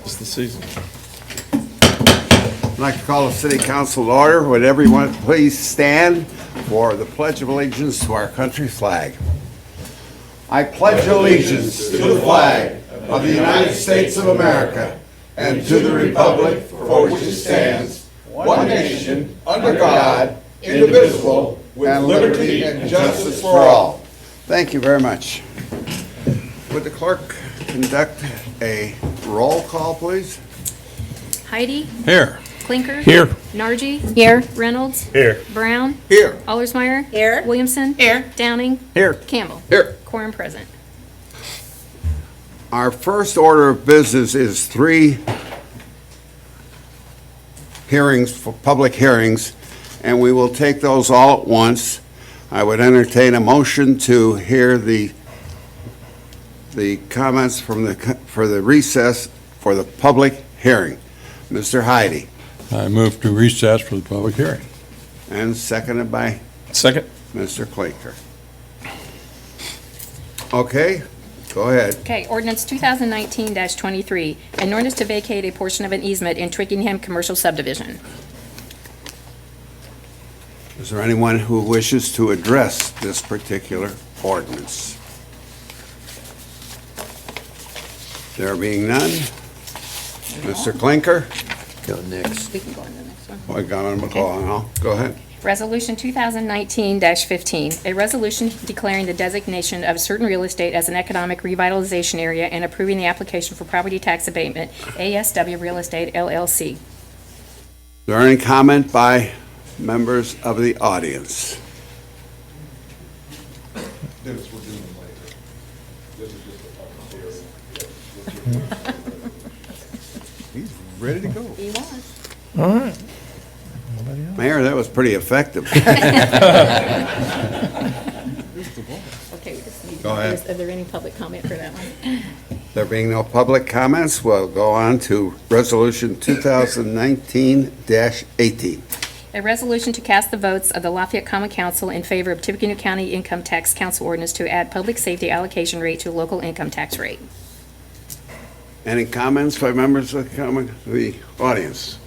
It's the season. I'd like to call the city council to order. Would everyone please stand for the Pledge of Allegiance to our country flag? I pledge allegiance to the flag of the United States of America and to the republic for which it stands, one nation, under God, indivisible, with liberty and justice for all. Thank you very much. Would the clerk conduct a roll call, please? Heidi, Here. Clinker. Here. Nargi. Here. Reynolds. Here. Brown. Here. Allersmeyer. Here. Williamson. Here. Downing. Here. Campbell. Here. Quorum present. Our first order of business is 3 hearings, for public hearings, and we will take those all at once. I would entertain a motion to hear the comments for the recess for the public hearing. Mr. Heidi, I move to recess for the public hearing. and seconded by Second. Mr. Clinker. Okay, go ahead. Okay, ordinance 2019-23, an ordinance to vacate a portion of an easement in Twickenham Commercial Subdivision. Is there anyone who wishes to address this particular ordinance? There being none, Mr. Clinker? Go next. We can go on to the next one. I got on McCall, huh? Go ahead. Resolution 2019-15, a resolution declaring the designation of certain real estate as an economic revitalization area and approving the application for property tax abatement, ASW Real Estate LLC. Is there any comment by members of the audience? Dennis, we're doing them later. This is just a public hearing. He's ready to go. He was. All right. Mayor, that was pretty effective. Okay, we just need, Go ahead. is there any public comment for that one? There being no public comments, we'll go on to Resolution 2019-18. A resolution to cast the votes of the Lafayette Common Council in favor of Tippecanoe County Income Tax Council ordinance to add public safety allocation rate to local income tax rate. Any comments by members of the audience?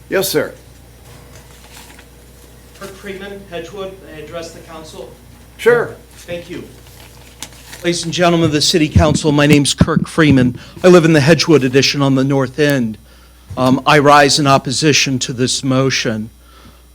Yes, sir. Kirk Freeman, Hedgewood, I address the council. Sure. Thank you. Ladies and gentlemen of the City Council, my name's Kirk Freeman. I live in the Hedgewood addition on the north end. I rise in opposition to this motion.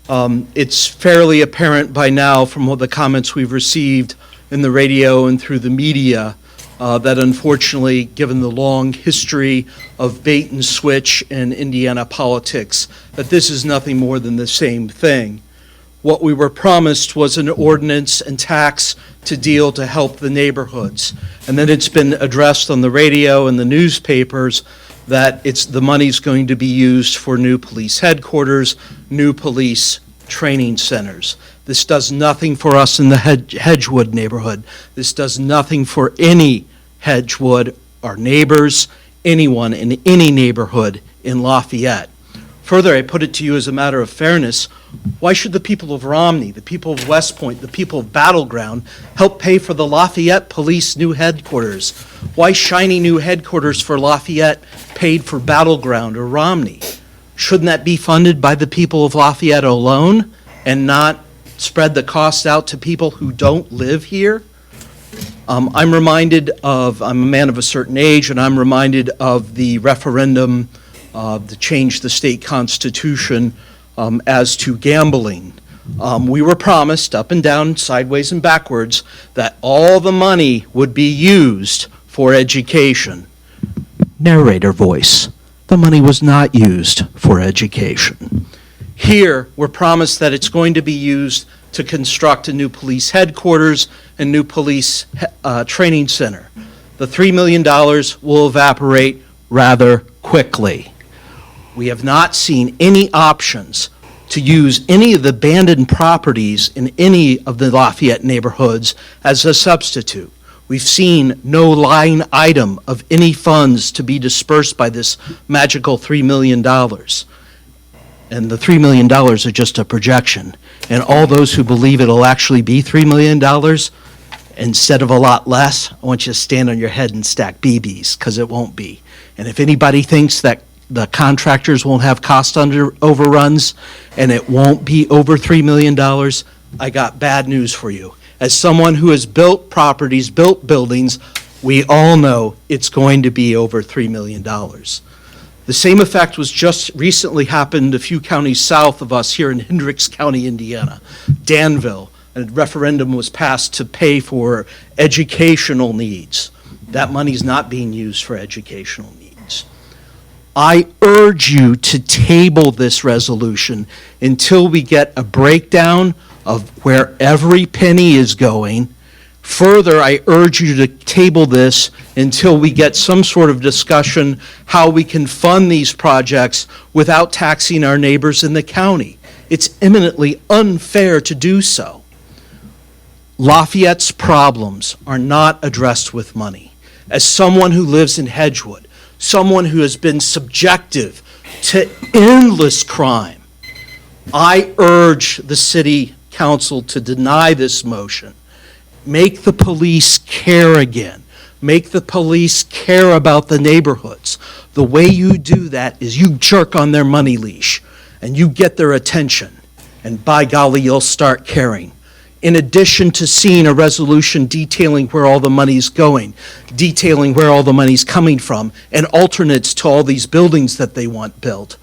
It's fairly apparent by now from all the comments we've received in the radio and through the media that unfortunately, given the long history of bait and switch in Indiana politics, that this is nothing more than the same thing. What we were promised was an ordinance and tax to help the neighborhoods. And then it's been addressed on the radio and the newspapers that the money's going to be used for new police headquarters, new police training centers. This does nothing for us in the Hedgewood neighborhood. This does nothing for any Hedgewood, our neighbors, anyone in any neighborhood in Lafayette. Further, I put it to you as a matter of fairness, why should the people of Romney, the people of West Point, the people of Battleground help pay for the Lafayette Police new headquarters? Why shiny new headquarters for Lafayette paid for Battleground or Romney? Shouldn't that be funded by the people of Lafayette alone and not spread the cost out to people who don't live here? I'm a man of a certain age, and I'm reminded of the referendum to change the state constitution as to gambling. We were promised, up and down, sideways and backwards, that all the money would be used for education. Narrator voice. The money was not used for education. Here, we're promised that it's going to be used to construct a new police headquarters and new police training center. The $3 million will evaporate rather quickly. We have not seen any options to use any of the abandoned properties in any of the Lafayette neighborhoods as a substitute. We've seen no line item of any funds to be dispersed by this magical $3 million. And the $3 million are just a projection. And all those who believe it'll actually be $3 million, instead of a lot less, I want you to stand on your head and stack BBs, because it won't be. And if anybody thinks that the contractors won't have cost overruns and it won't be over $3 million, I got bad news for you. As someone who has built properties, built buildings, we all know it's going to be over $3 million. The same effect was just recently happened a few counties south of us here in Hendricks County, Indiana, Danville. A referendum was passed to pay for educational needs. That money's not being used for educational needs. I urge you to table this resolution until we get a breakdown of where every penny is going. Further, I urge you to table this until we get some sort of discussion how we can fund these projects without taxing our neighbors in the county. It's eminently unfair to do so. Lafayette's problems are not addressed with money. As someone who lives in Hedgewood, someone who has been subjective to endless crime, I urge the city council to deny this motion. Make the police care again. Make the police care about the neighborhoods. The way you do that is you jerk on their money leash and you get their attention. And by golly, you'll start caring. In addition to seeing a resolution detailing where all the money's going, detailing where all the money's coming from, and alternates to all these buildings that they want built,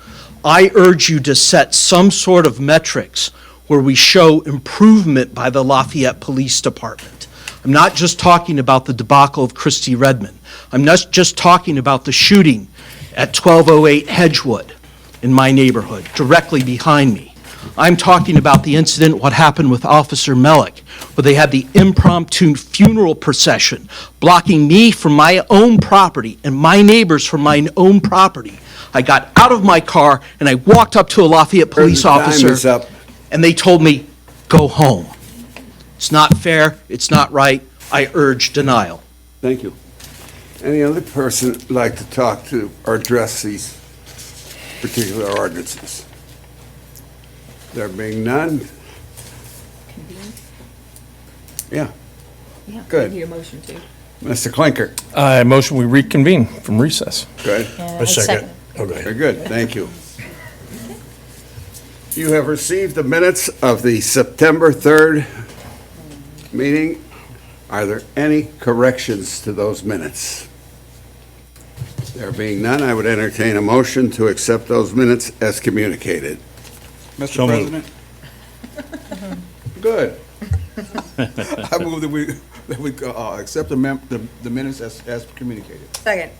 I urge you to set some sort of metrics where we show improvement by the Lafayette Police Department. I'm not just talking about the debacle of Christy Redmond. I'm not just talking about the shooting at 1208 Hedgewood in my neighborhood, directly behind me. I'm talking about the incident, what happened with Officer Mellick, where they had the impromptu funeral procession blocking me from my own property and my neighbors from my own property. I got out of my car and I walked up to a Lafayette police officer. Time is up. And they told me, go home. It's not fair, it's not right, I urge denial. Thank you. Any other person like to talk to or address these particular ordinances? There being none? Yeah, Yeah, Good. Need a motion to. Mr. Clinker, I motion we reconvene from recess. good, A second. very good, thank you. You have received the minutes of the September 3rd meeting. Are there any corrections to those minutes? There being none, I would entertain a motion to accept those minutes as communicated. Mr. President, Good. I move that we accept the minutes as communicated. Second.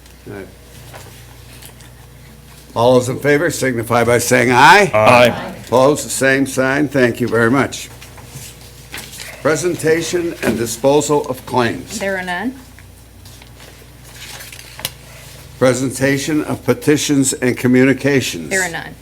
All those in favor signify by saying aye. Aye. Opposed, the same sign. Thank you very much. Presentation and disposal of claims. There are none. Presentation of petitions and communications. There are none.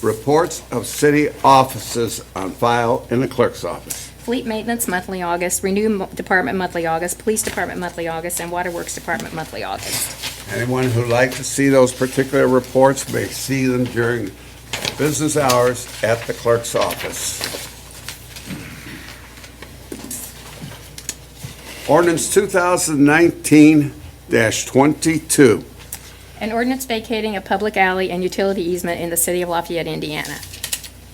Reports of city offices on file in the clerk's office. Fleet Maintenance monthly August, Renew Department monthly August, Police Department monthly August, and Waterworks Department monthly August. Anyone who'd like to see those particular reports may see them during business hours at the clerk's office. Ordinance 2019-22. An ordinance vacating a public alley and utility easement in the city of Lafayette, Indiana.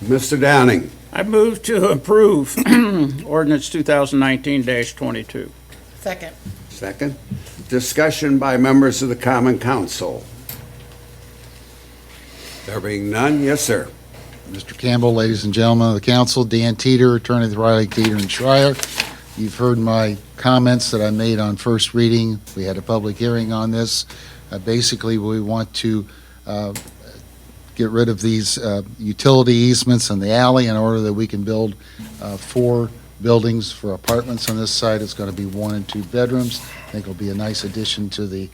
Mr. Downing, I move to approve ordinance 2019-22. Second. second. Discussion by members of the Common Council. There being none, yes, sir. Mr. Campbell, ladies and gentlemen of the council, Dan Teeter, attorney with Riley, Teeter, and Schreier. You've heard my comments that I made on first reading. We had a public hearing on this. Basically, we want to get rid of these utility easements in the alley in order that we can build 4 buildings for apartments on this site. It's going to be 1 and 2 bedrooms. I think it'll be a nice addition to the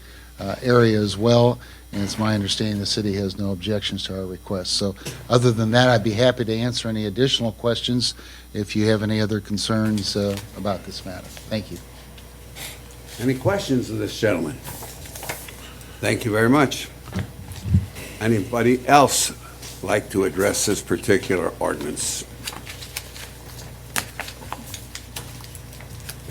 area as well. And it's my understanding the city has no objections to our request. So other than that, I'd be happy to answer any additional questions if you have any other concerns about this matter. Thank you. Any questions of this gentleman? Thank you very much. Anybody else like to address this particular ordinance?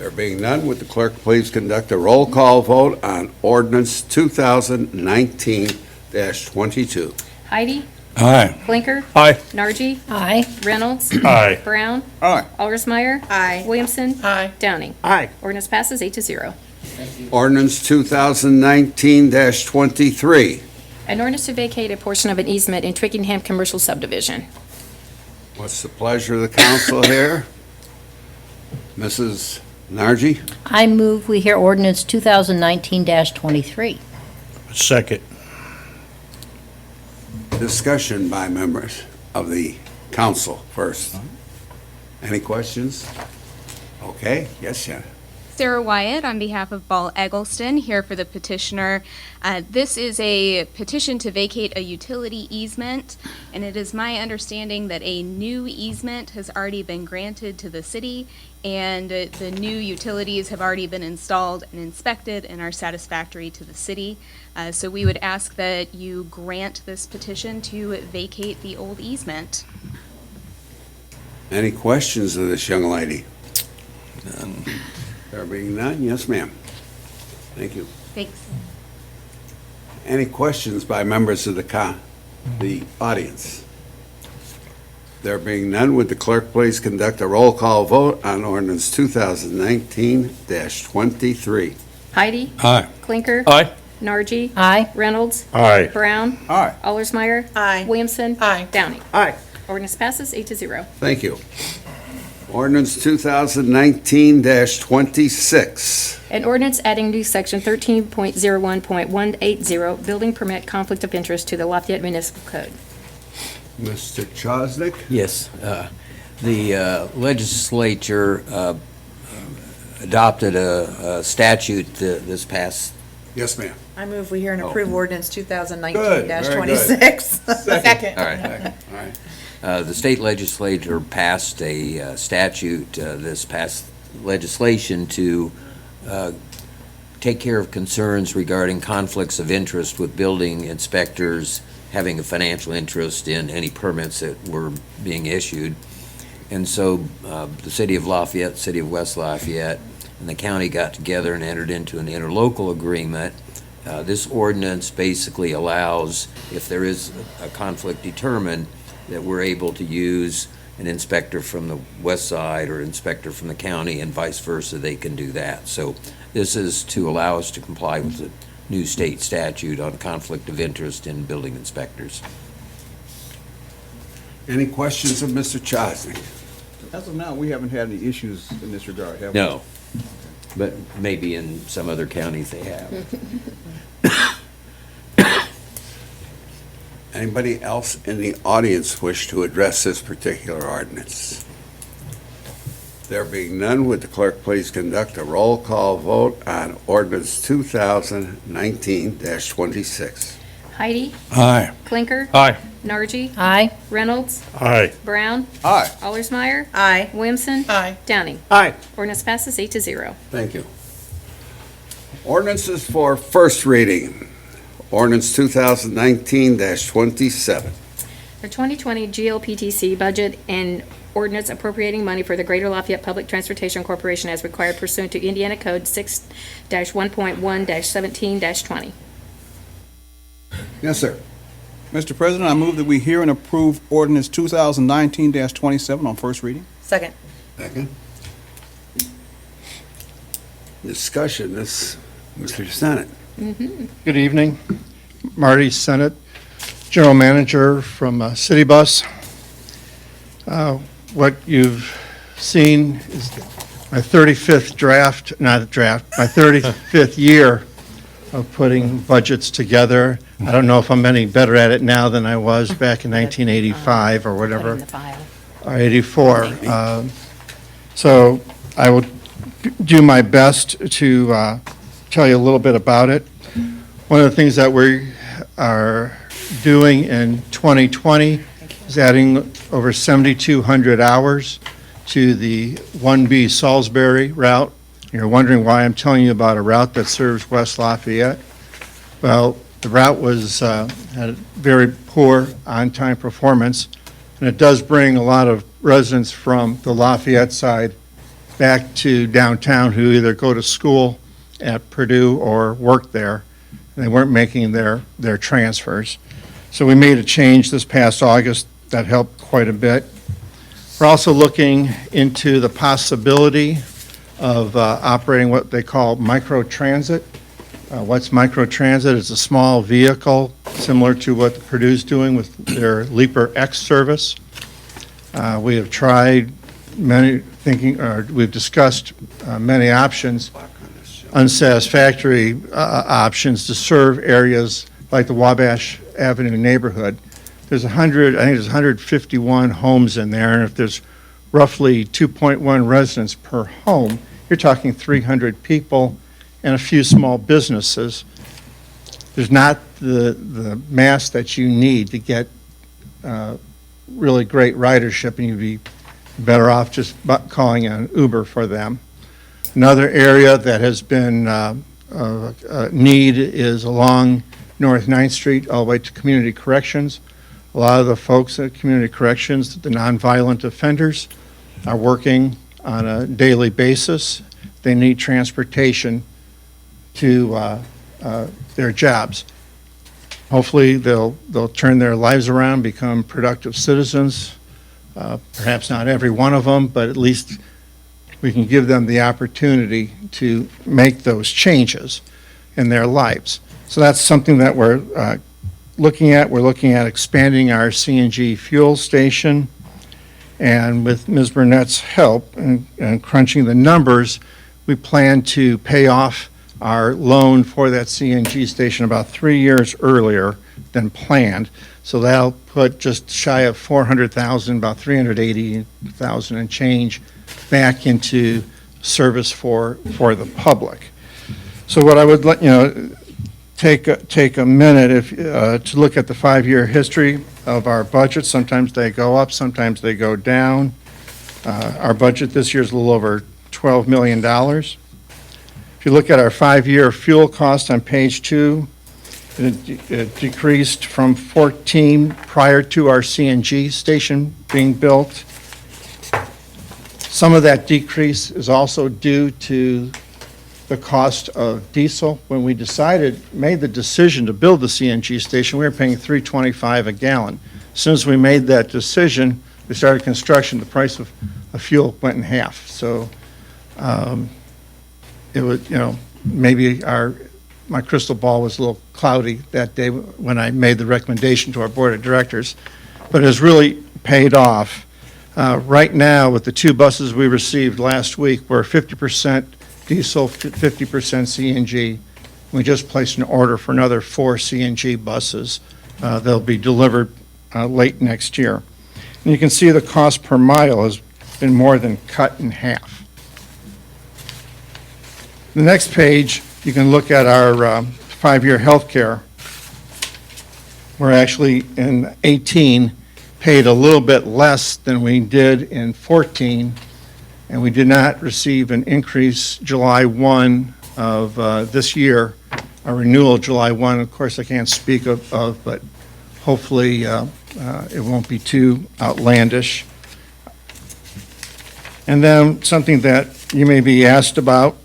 There being none, would the clerk please conduct a roll call vote on ordinance 2019-22? Heidi, Aye. Blinker, Aye. Nargi, Aye. Reynolds, Aye. Brown, Aye. Allersmeyer, Aye. Williamson, Aye. Downing. Aye. Ordinance passes 8-0. Ordinance 2019-23. An ordinance to vacate a portion of an easement in Twickenham Commercial Subdivision. What's the pleasure of the council here? Mrs. Nargi? I move we hear ordinance 2019-23. Second. Discussion by members of the council first. Any questions? Okay, yes, Shannon. Sarah Wyatt on behalf of Ball Eggleston, here for the petitioner. This is a petition to vacate a utility easement, and it is my understanding that a new easement has already been granted to the city, and the new utilities have already been installed and inspected and are satisfactory to the city. So we would ask that you grant this petition to vacate the old easement. Any questions of this young lady? There being none, yes, ma'am. Thank you. Thanks. Any questions by members of the audience? There being none, would the clerk please conduct a roll call vote on ordinance 2019-23? Heidi, Aye. Clinker, Aye. Nargi, Aye. Reynolds, Aye. Brown, Aye. Allersmeyer, Aye. Williamson, Aye. Downing. Aye. Ordinance passes 8-0. Thank you. Ordinance 2019-26. An ordinance adding new section 13.01.180, building permit conflict of interest to the Lafayette Municipal Code. Mr. Chosnick? Yes. The legislature adopted a statute this past. Yes, ma'am. I move we hear and approve ordinance Good, very good. 2019-26. Second. All right. All right. The state legislature passed a statute, this past legislation to take care of concerns regarding conflicts of interest with building inspectors having a financial interest in any permits that were being issued. And so the city of Lafayette, city of West Lafayette, and the county got together and entered into an interlocal agreement. This ordinance basically allows, if there is a conflict determined, that we're able to use an inspector from the west side or inspector from the county and vice versa, they can do that. So this is to allow us to comply with the new state statute on conflict of interest in building inspectors. Any questions of Mr. Chosnick? As of now, we haven't had any issues in this regard, have we? No, but maybe in some other counties they have. Anybody else in the audience wish to address this particular ordinance? There being none, would the clerk please conduct a roll call vote on ordinance 2019-26? Heidi, Aye. Clinker, Aye. Nargi, Aye. Reynolds, Aye. Brown, Aye. Allersmeyer, Aye. Williamson, Aye. Downing. Aye. Ordinance passes 8-0. Thank you. Ordinances for first reading. Ordinance 2019-27. The 2020 GLPTC budget and ordinance appropriating money for the Greater Lafayette Public Transportation Corporation as required pursuant to Indiana Code 6-1.1-17-20. Yes, sir. Mr. President, I move that we hear and approve ordinance 2019-27 on first reading. Second. Second. Discussion, this, Mr. Senate. Good evening. Marty Sennett, General Manager from City Bus. What you've seen is my 35th my 35th year of putting budgets together. I don't know if I'm any better at it now than I was back in 1985 or whatever, Put in the file. or 84. So I will do my best to tell you a little bit about it. One of the things that we are doing in 2020 is adding over 7,200 hours to the 1B Salisbury route. You're wondering why I'm telling you about a route that serves West Lafayette. Well, the route had a very poor on-time performance, and it does bring a lot of residents from the Lafayette side back to downtown who either go to school at Purdue or work there. They weren't making their transfers. So we made a change this past August that helped quite a bit. We're also looking into the possibility of operating what they call microtransit. What's microtransit? It's a small vehicle similar to what Purdue's doing with their Leaper X service. We have tried we've discussed many options, unsatisfactory options to serve areas like the Wabash Avenue neighborhood. There's 151 homes in there, and if there's roughly 2.1 residents per home, you're talking 300 people and a few small businesses. There's not the mass that you need to get really great ridership, and you'd be better off just calling an Uber for them. Another area that has been need is along North 9th Street all the way to Community Corrections. A lot of the folks at Community Corrections, the nonviolent offenders, are working on a daily basis. They need transportation to their jobs. Hopefully, they'll turn their lives around, become productive citizens. Perhaps not every one of them, but at least we can give them the opportunity to make those changes in their lives. So that's something that we're looking at. We're looking at expanding our CNG fuel station. And with Ms. Burnett's help and crunching the numbers, we plan to pay off our loan for that CNG station about 3 years earlier than planned. So that'll put just shy of $400,000, about $380,000 and change back into service for the public. So what I would take a minute to look at the 5-year history of our budget. Sometimes they go up, sometimes they go down. Our budget this year is a little over $12 million. If you look at our 5-year fuel cost on page 2, it decreased from 14 prior to our CNG station being built. Some of that decrease is also due to the cost of diesel. When we made the decision to build the CNG station, we were paying $3.25 a gallon. As soon as we made that decision, we started construction, the price of fuel went in half. So it was, maybe my crystal ball was a little cloudy that day when I made the recommendation to our board of directors, but it has really paid off. Right now, with the 2 buses we received last week, we're 50% diesel, 50% CNG. We just placed an order for another 4 CNG buses. They'll be delivered late next year. And you can see the cost per mile has been more than cut in half. The next page, you can look at our 5-year health care. We're actually in 18 paid a little bit less than we did in 14, and we did not receive an increase July 1 of this year, a renewal July 1. Of course, I can't speak of but hopefully it won't be too outlandish. And then something that you may be asked about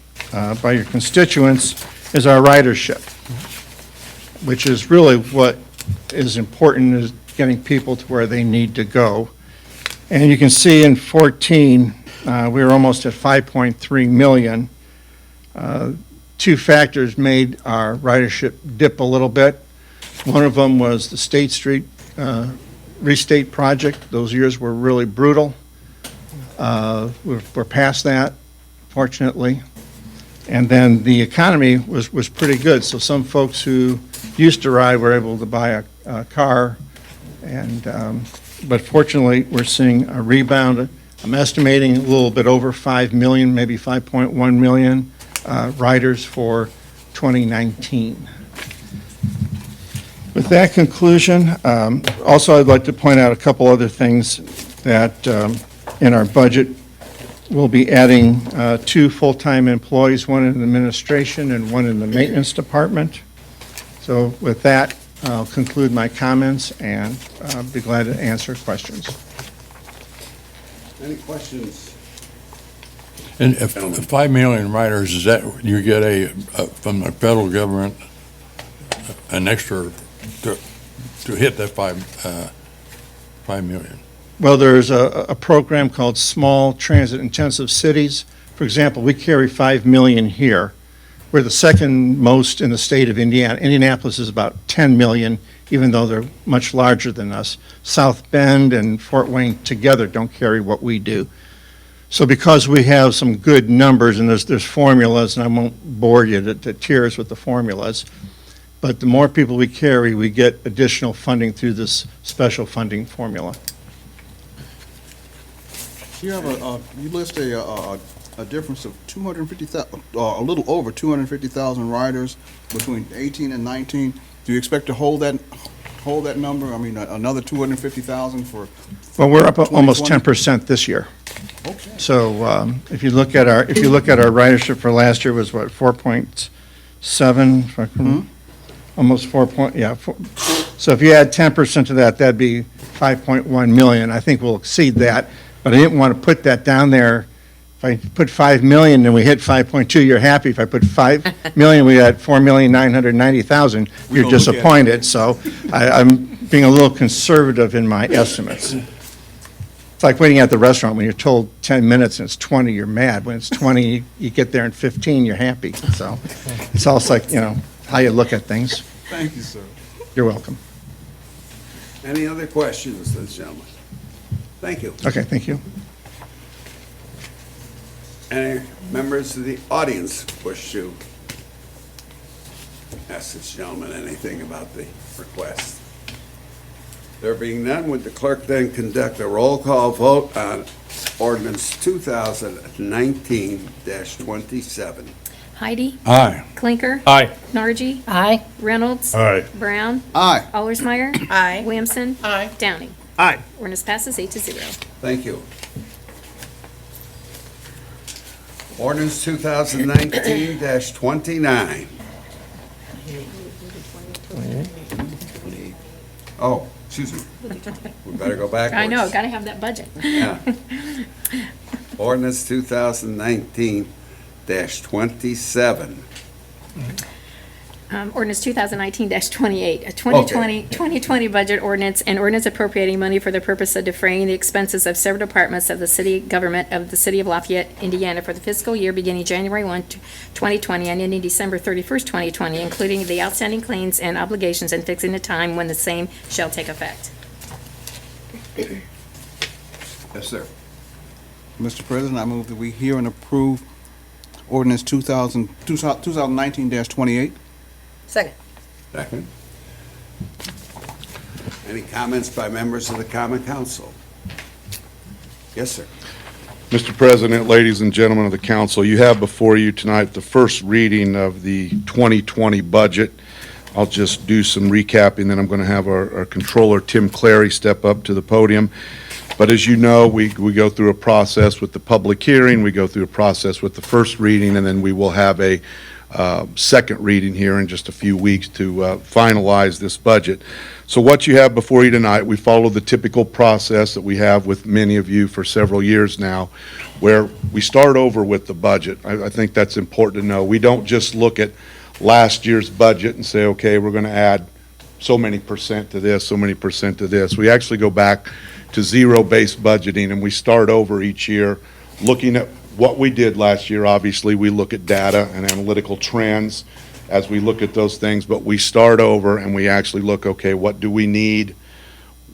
by your constituents is our ridership, which is really what is important, is getting people to where they need to go. And you can see in 14, we were almost at 5.3 million. 2 factors made our ridership dip a little bit. One of them was the State Street restate project. Those years were really brutal. We're past that, fortunately. And then the economy was pretty good. So some folks who used to ride were able to buy a car. And but fortunately, we're seeing a rebound. I'm estimating a little bit over 5 million, maybe 5.1 million riders for 2019. With that conclusion, also I'd like to point out a couple other things that in our budget. We'll be adding 2 full-time employees, one in administration and one in the maintenance department. So with that, I'll conclude my comments and be glad to answer questions. Any questions? And if 5 million riders, is that, you get from the federal government, an extra to hit that 5 million? Well, there's a program called Small Transit Intensive Cities. For example, we carry 5 million here. We're the second most in the state of Indiana. Indianapolis is about 10 million, even though they're much larger than us. South Bend and Fort Wayne together don't carry what we do. So because we have some good numbers, and there's formulas, and I won't bore you to tears with the formulas, but the more people we carry, we get additional funding through this special funding formula. You have you list a difference of 250,000, a little over 250,000 riders between 18 and 19. Do you expect to hold that number? I mean, another 250,000 for? Well, we're up almost 2020? 10% this year. Okay. So if you look at our ridership for last year was what, 4.7? If I can- Almost 4 point, yeah. So if you add 10% to that, that'd be 5.1 million. I think we'll exceed that, but I didn't want to put that down there. If I put 5 million and we hit 5.2, you're happy. If I put 5 million, we had 4,990,000, you're gonna look at it. disappointed. So I'm being a little conservative in my estimates. It's like waiting at the restaurant. When you're told 10 minutes and it's 20, you're mad. When it's 20, you get there in 15, you're happy. So it's also like, how you look at things. Thank you, sir. You're welcome. Any other questions, ladies and gentlemen? Thank you. Okay, thank you. Any members of the audience wish to ask this gentleman anything about the request? There being none, would the clerk then conduct a roll call vote on ordinance 2019-27? Heidi, Aye. Clinker, Aye. Nargi, Aye. Reynolds, Aye. Brown, Aye. Allersmeyer, Aye. Williamson, Downing. Aye. Ordinance passes 8-0. Thank you. Ordinance 2019-29. Oh, excuse me. We better go backwards. I know, gotta have that budget. Yeah. Ordinance 2019-27. Ordinance 2019-28, a 2020 budget ordinance, and ordinance appropriating money for the purpose of defraying the expenses of several departments of the city government of the city of Lafayette, Indiana for the fiscal year beginning January 1, 2020 and ending December 31st, 2020, including the outstanding claims and obligations and fixing the time when the same shall take effect. Yes, sir. Mr. President, I move that we hear and approve ordinance 2019-28. Second. Second. Any comments by members of the Common Council? Yes, sir. Mr. President, ladies and gentlemen of the council, you have before you tonight the first reading of the 2020 budget. I'll just do some recapping, then I'm going to have our controller, Tim Clary, step up to the podium. But as you know, we go through a process with the public hearing, we go through a process with the first reading, and then we will have a second reading here in just a few weeks to finalize this budget. So what you have before you tonight, we follow the typical process that we have with many of you for several years now, where we start over with the budget. I think that's important to know. We don't just look at last year's budget and say, okay, we're going to add so many percent to this, so many percent to this. We actually go back to zero-based budgeting, and we start over each year looking at what we did last year. Obviously, we look at data and analytical trends as we look at those things, but we start over and we actually look, okay, what do we need?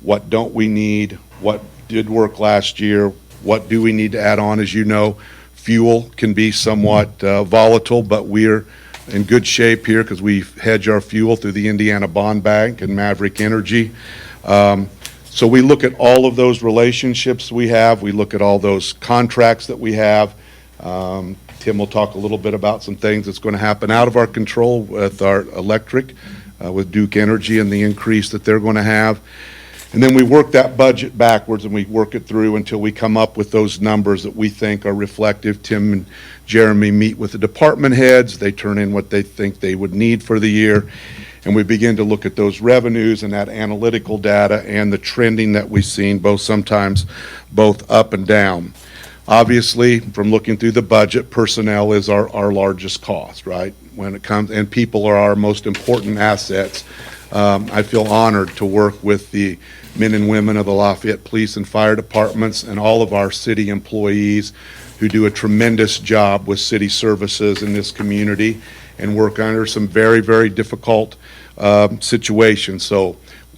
What don't we need? What did work last year? What do we need to add on? As you know, fuel can be somewhat volatile, but we're in good shape here because we hedge our fuel through the Indiana Bond Bank and Maverick Energy. So we look at all of those relationships we have. We look at all those contracts that we have. Tim will talk a little bit about some things that's going to happen out of our control with our electric, with Duke Energy and the increase that they're going to have. And then we work that budget backwards and we work it through until we come up with those numbers that we think are reflective. Tim and Jeremy meet with the department heads. They turn in what they think they would need for the year. And we begin to look at those revenues and that analytical data and the trending that we've seen, sometimes both up and down. Obviously, from looking through the budget, personnel is our largest cost, right? When it comes, and people are our most important assets. I feel honored to work with the men and women of the Lafayette Police and Fire Departments and all of our city employees who do a tremendous job with city services in this community and work under some very, very difficult situations. So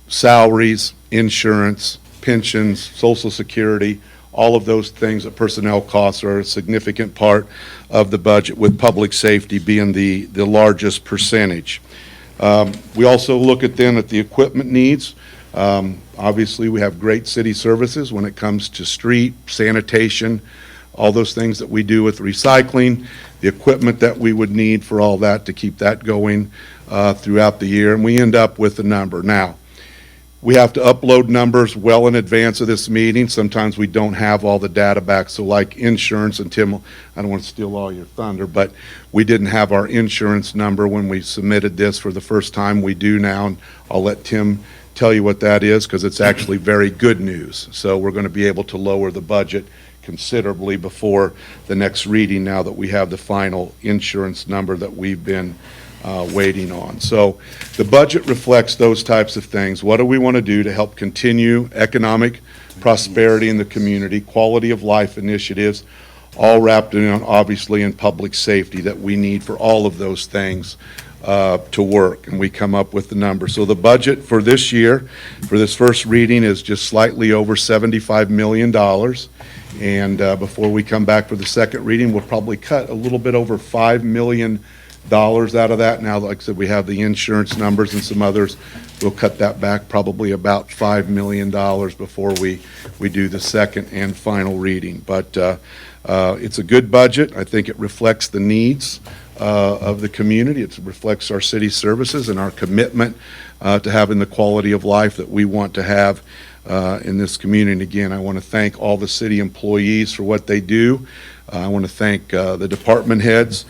salaries, insurance, pensions, Social Security, all of those things, that personnel costs are a significant part of the budget, with public safety being the largest percentage. We also look at the equipment needs. Obviously, we have great city services when it comes to street, sanitation, all those things that we do with recycling, the equipment that we would need for all that to keep that going throughout the year, and we end up with a number. Now, we have to upload numbers well in advance of this meeting. Sometimes we don't have all the data back, so like insurance, and Tim, I don't want to steal all your thunder, but we didn't have our insurance number when we submitted this for the first time. We do now, and I'll let Tim tell you what that is, because it's actually very good news. So we're going to be able to lower the budget considerably before the next reading, now that we have the final insurance number that we've been waiting on. So the budget reflects those types of things. What do we want to do to help continue economic prosperity in the community, quality of life initiatives, all wrapped in, obviously, in public safety that we need for all of those things to work, and we come up with the number. So the budget for this year, for this first reading, is just slightly over $75 million. And before we come back for the second reading, we'll probably cut a little bit over $5 million out of that. Now, like I said, we have the insurance numbers and some others. We'll cut that back probably about $5 million before we do the second and final reading. But it's a good budget. I think it reflects the needs of the community. It reflects our city services and our commitment to having the quality of life that we want to have in this community. And again, I want to thank all the city employees for what they do. I want to thank the department heads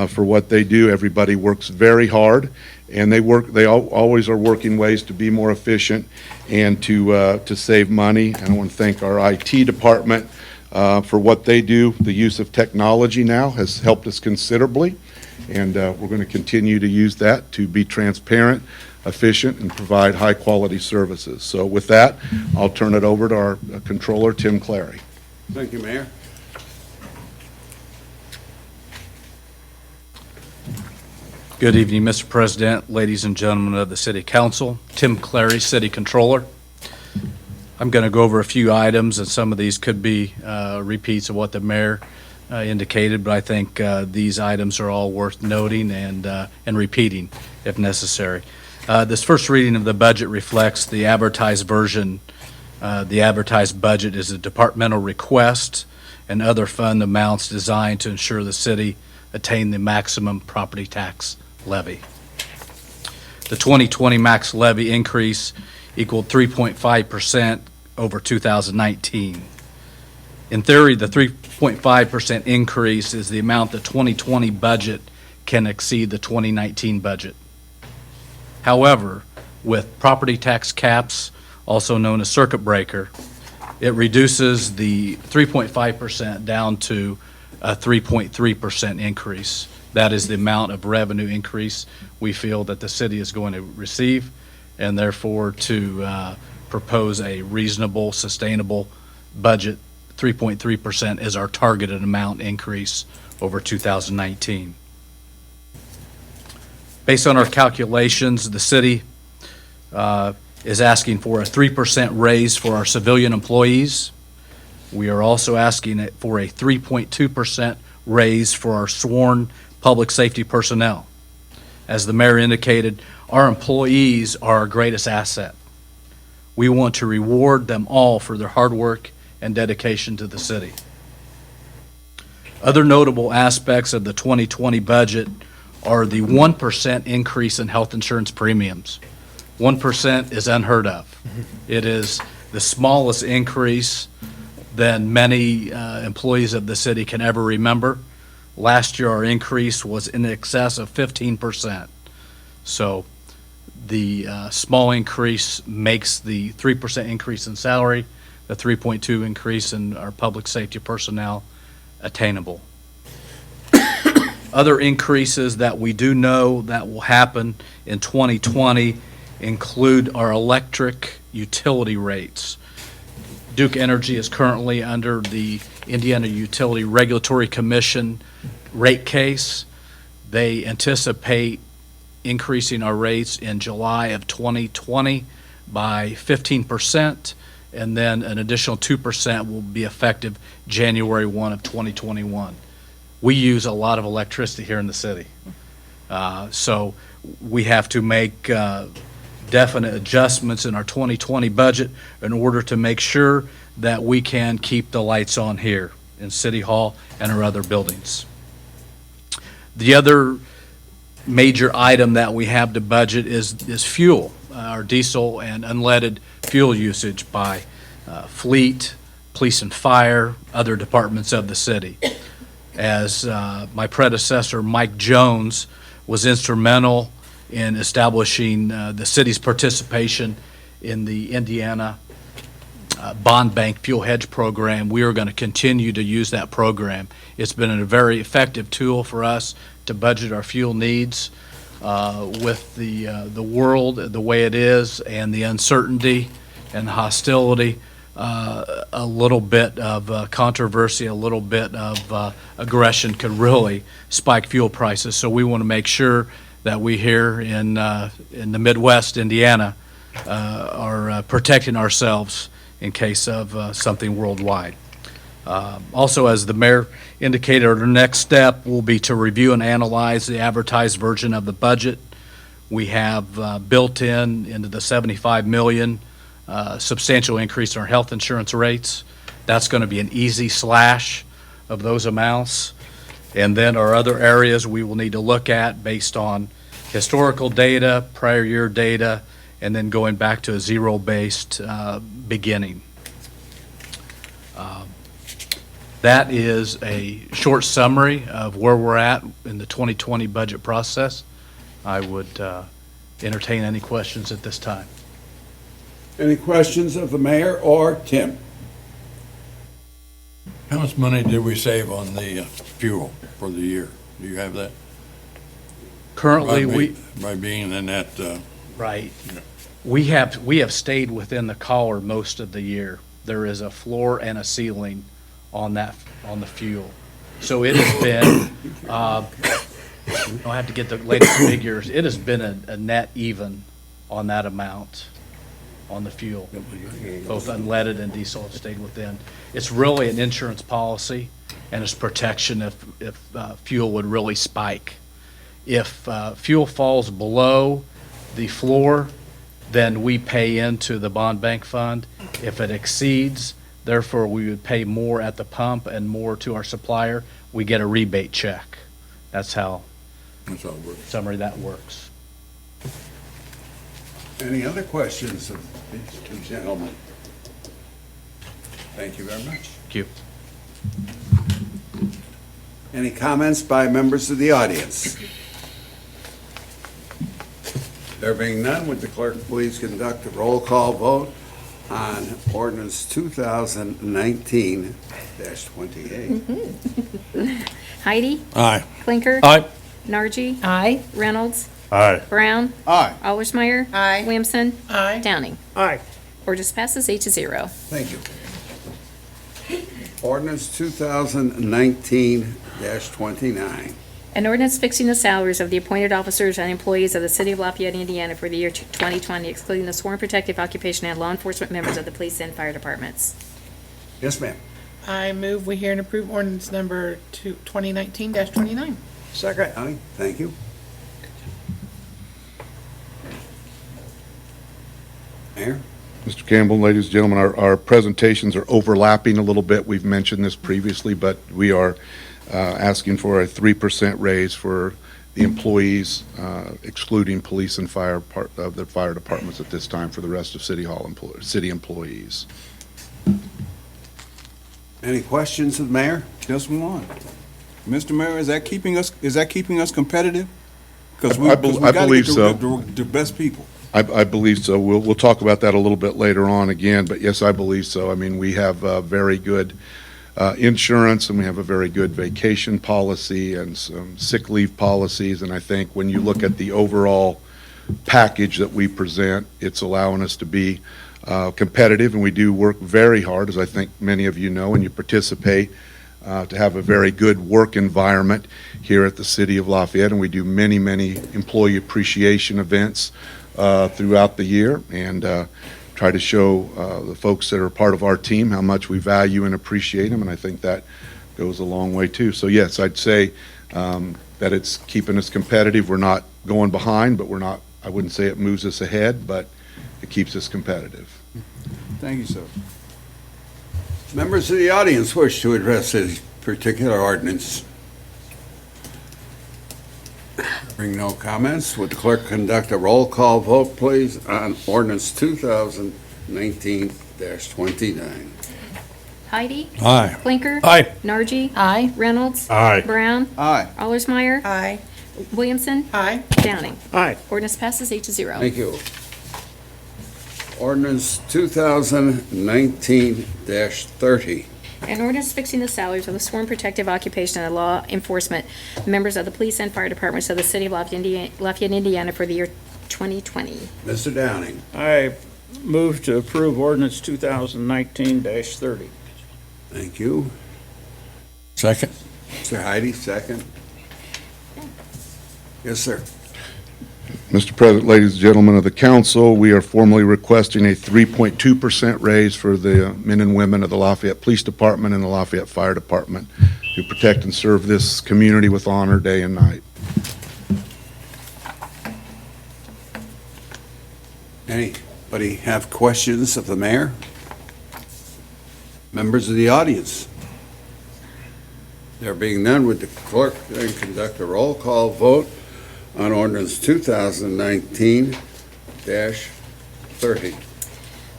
for what they do. Everybody works very hard, and they always are working ways to be more efficient and to save money. And I want to thank our IT department for what they do. The use of technology now has helped us considerably, and we're going to continue to use that to be transparent, efficient, and provide high-quality services. So with that, I'll turn it over to our Controller, Tim Clary. Thank you, Mayor. Good evening, Mr. President, ladies and gentlemen of the City Council. Tim Clary, City Controller. I'm going to go over a few items, and some of these could be repeats of what the mayor indicated, but I think these items are all worth noting and repeating if necessary. This first reading of the budget reflects the advertised version. The advertised budget is a departmental request and other fund amounts designed to ensure the city attain the maximum property tax levy. The 2020 max levy increase equaled 3.5% over 2019. In theory, the 3.5% increase is the amount the 2020 budget can exceed the 2019 budget. However, with property tax caps, also known as circuit breaker, it reduces the 3.5% down to a 3.3% increase. That is the amount of revenue increase we feel that the city is going to receive, and therefore to propose a reasonable, sustainable budget. 3.3% is our targeted amount increase over 2019. Based on our calculations, the city is asking for a 3% raise for our civilian employees. We are also asking for a 3.2% raise for our sworn public safety personnel. As the mayor indicated, our employees are our greatest asset. We want to reward them all for their hard work and dedication to the city. Other notable aspects of the 2020 budget are the 1% increase in health insurance premiums. 1% is unheard of. It is the smallest increase that many employees of the city can ever remember. Last year, our increase was in excess of 15%. So the small increase makes the 3% increase in salary a 3.2 increase in our public safety personnel attainable. Other increases that we do know that will happen in 2020 include our electric utility rates. Duke Energy is currently under the Indiana Utility Regulatory Commission rate case. They anticipate increasing our rates in July of 2020 by 15%, and then an additional 2% will be effective January 1 of 2021. We use a lot of electricity here in the city, so we have to make definite adjustments in our 2020 budget in order to make sure that we can keep the lights on here in City Hall and our other buildings. The other major item that we have to budget is fuel, our diesel and unleaded fuel usage by fleet, police and fire, other departments of the city. As my predecessor, Mike Jones, was instrumental in establishing the city's participation in the Indiana Bond Bank Fuel Hedge Program, we are going to continue to use that program. It's been a very effective tool for us to budget our fuel needs with the world the way it is and the uncertainty and the hostility. A little bit of controversy, a little bit of aggression could really spike fuel prices. So we want to make sure that we here in the Midwest, Indiana, are protecting ourselves in case of something worldwide. Also, as the mayor indicated, our next step will be to review and analyze the advertised version of the budget. We have built into the $75 million substantial increase in our health insurance rates. That's going to be an easy slash of those amounts. And then our other areas we will need to look at based on historical data, prior year data, and then going back to a zero-based beginning. That is a short summary of where we're at in the 2020 budget process. I would entertain any questions at this time. Any questions of the mayor or Tim? How much money did we save on the fuel for the year? Do you have that? Currently, By being in that, right. We have stayed within the collar most of the year. There is a floor and a ceiling on the fuel. So it has been, I don't have to get the latest figures, it has been a net even on that amount on the fuel. Both unleaded and diesel have stayed within. It's really an insurance policy and it's protection if fuel would really spike. If fuel falls below the floor, then we pay into the bond bank fund. If it exceeds, therefore we would pay more at the pump and more to our supplier, we get a rebate check. That's how that's how it works. summary that works. Any other questions of these two gentlemen? Thank you very much. Thank you. Any comments by members of the audience? There being none, would the clerk please conduct a roll call vote on ordinance 2019-28? Heidi, Aye. Clinker. Aye. Nargi, Aye. Reynolds, Aye. Brown, Aye. Allersmeyer. Aye. Williamson. Aye. Downing. Aye. Ordinance passes 8-0. Thank you. Ordinance 2019-29. An ordinance fixing the salaries of the appointed officers and employees of the City of Lafayette, Indiana for the year 2020, excluding the sworn protective occupation and law enforcement members of the police and fire departments. Yes, ma'am. I move we hear and approve ordinance number 2019-29. Second. Aye, thank you. Mayor? Mr. Campbell, ladies and gentlemen, our presentations are overlapping a little bit. We've mentioned this previously, but we are asking for a 3% raise for the employees, excluding police and fire part of the fire departments at this time for the rest of city employees. Any questions of the mayor? Just one. Mr. Mayor, is that keeping us competitive? Because we I gotta believe get so. the best people. I believe so. We'll talk about that a little bit later on again, but yes, I believe so. I mean, we have very good insurance, and we have a very good vacation policy and some sick leave policies, and I think when you look at the overall package that we present, it's allowing us to be competitive, and we do work very hard, as I think many of you know, and you participate, to have a very good work environment here at the City of Lafayette, and we do many, many employee appreciation events throughout the year, and try to show the folks that are part of our team how much we value and appreciate them, and I think that goes a long way too. So yes, I'd say that it's keeping us competitive. We're not going behind, but we're not, I wouldn't say it moves us ahead, but it keeps us competitive. Thank you, sir. Members of the audience wish to address this particular ordinance. Hearing no comments, would the clerk conduct a roll call vote, please, on ordinance 2019-29? Heidi? Aye. Clinker? Aye. Nargi? Aye. Reynolds? Aye. Brown? Aye. Allersmeyer? Aye. Williamson? Aye. Downing? Aye. Ordinance passes 8-0. Thank you. Ordinance 2019-30. An ordinance fixing the salaries of the sworn protective occupation and law enforcement members of the police and fire departments of the city of Lafayette, Indiana for the year 2020. Mr. Downing. I move to approve ordinance 2019-30. Thank you. Second. Mr. Heidi, second. Yes, sir. Mr. President, ladies and gentlemen of the council, we are formally requesting a 3.2% raise for the men and women of the Lafayette Police Department and the Lafayette Fire Department to protect and serve this community with honor day and night. Anybody have questions of the mayor? Members of the audience? There being none, would the clerk then conduct a roll call vote on ordinance 2019-30?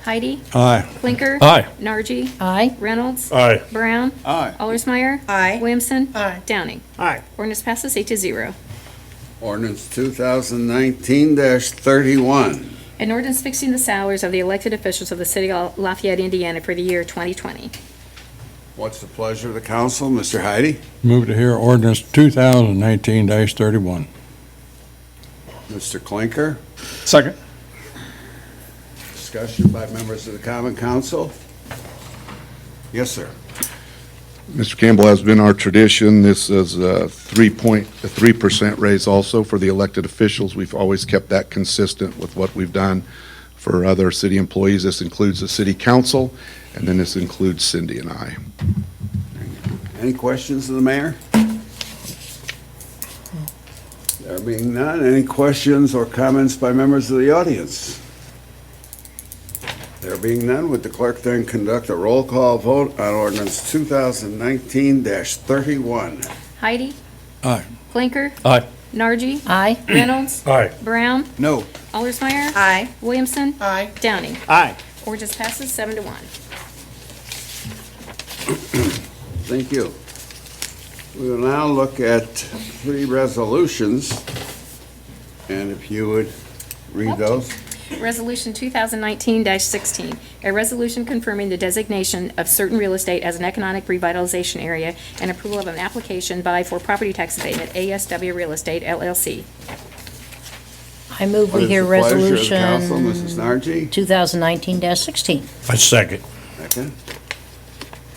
Heidi? Aye. Clinker? Aye. Nargi? Aye. Reynolds? Aye. Brown? Aye. Allersmeyer? Aye. Williamson? Aye. Downing? Aye. Ordinance passes 8-0. Ordinance 2019-31. An ordinance fixing the salaries of the elected officials of the city of Lafayette, Indiana for the year 2020. What's the pleasure of the council? Mr. Heidi? Move to hear ordinance 2019-31. Mr. Clinker? Second. Discussion by members of the common council? Yes, sir. Mr. Campbell, has been our tradition. This is a 3% raise also for the elected officials. We've always kept that consistent with what we've done for other city employees. This includes the city council, and then this includes Cindy and I. Any questions of the mayor? There being none, any questions or comments by members of the audience? There being none, would the clerk then conduct a roll call vote on ordinance 2019-31? Heidi? Aye. Clinker? Aye. Nargi? Aye. Reynolds? Aye. Brown? No. Allersmeyer? Aye. Williamson? Aye. Downing? Aye. Ordinance passes 7-1. Thank you. We will now look at 3 resolutions, and if you would read those. Resolution 2019-16, a resolution confirming the designation of certain real estate as an economic revitalization area and approval of an application by for property tax abatement, ASW Real Estate LLC. I move What we is hear the pleasure of the resolution council, Mrs. Nargi? 2019-16. I second. Second.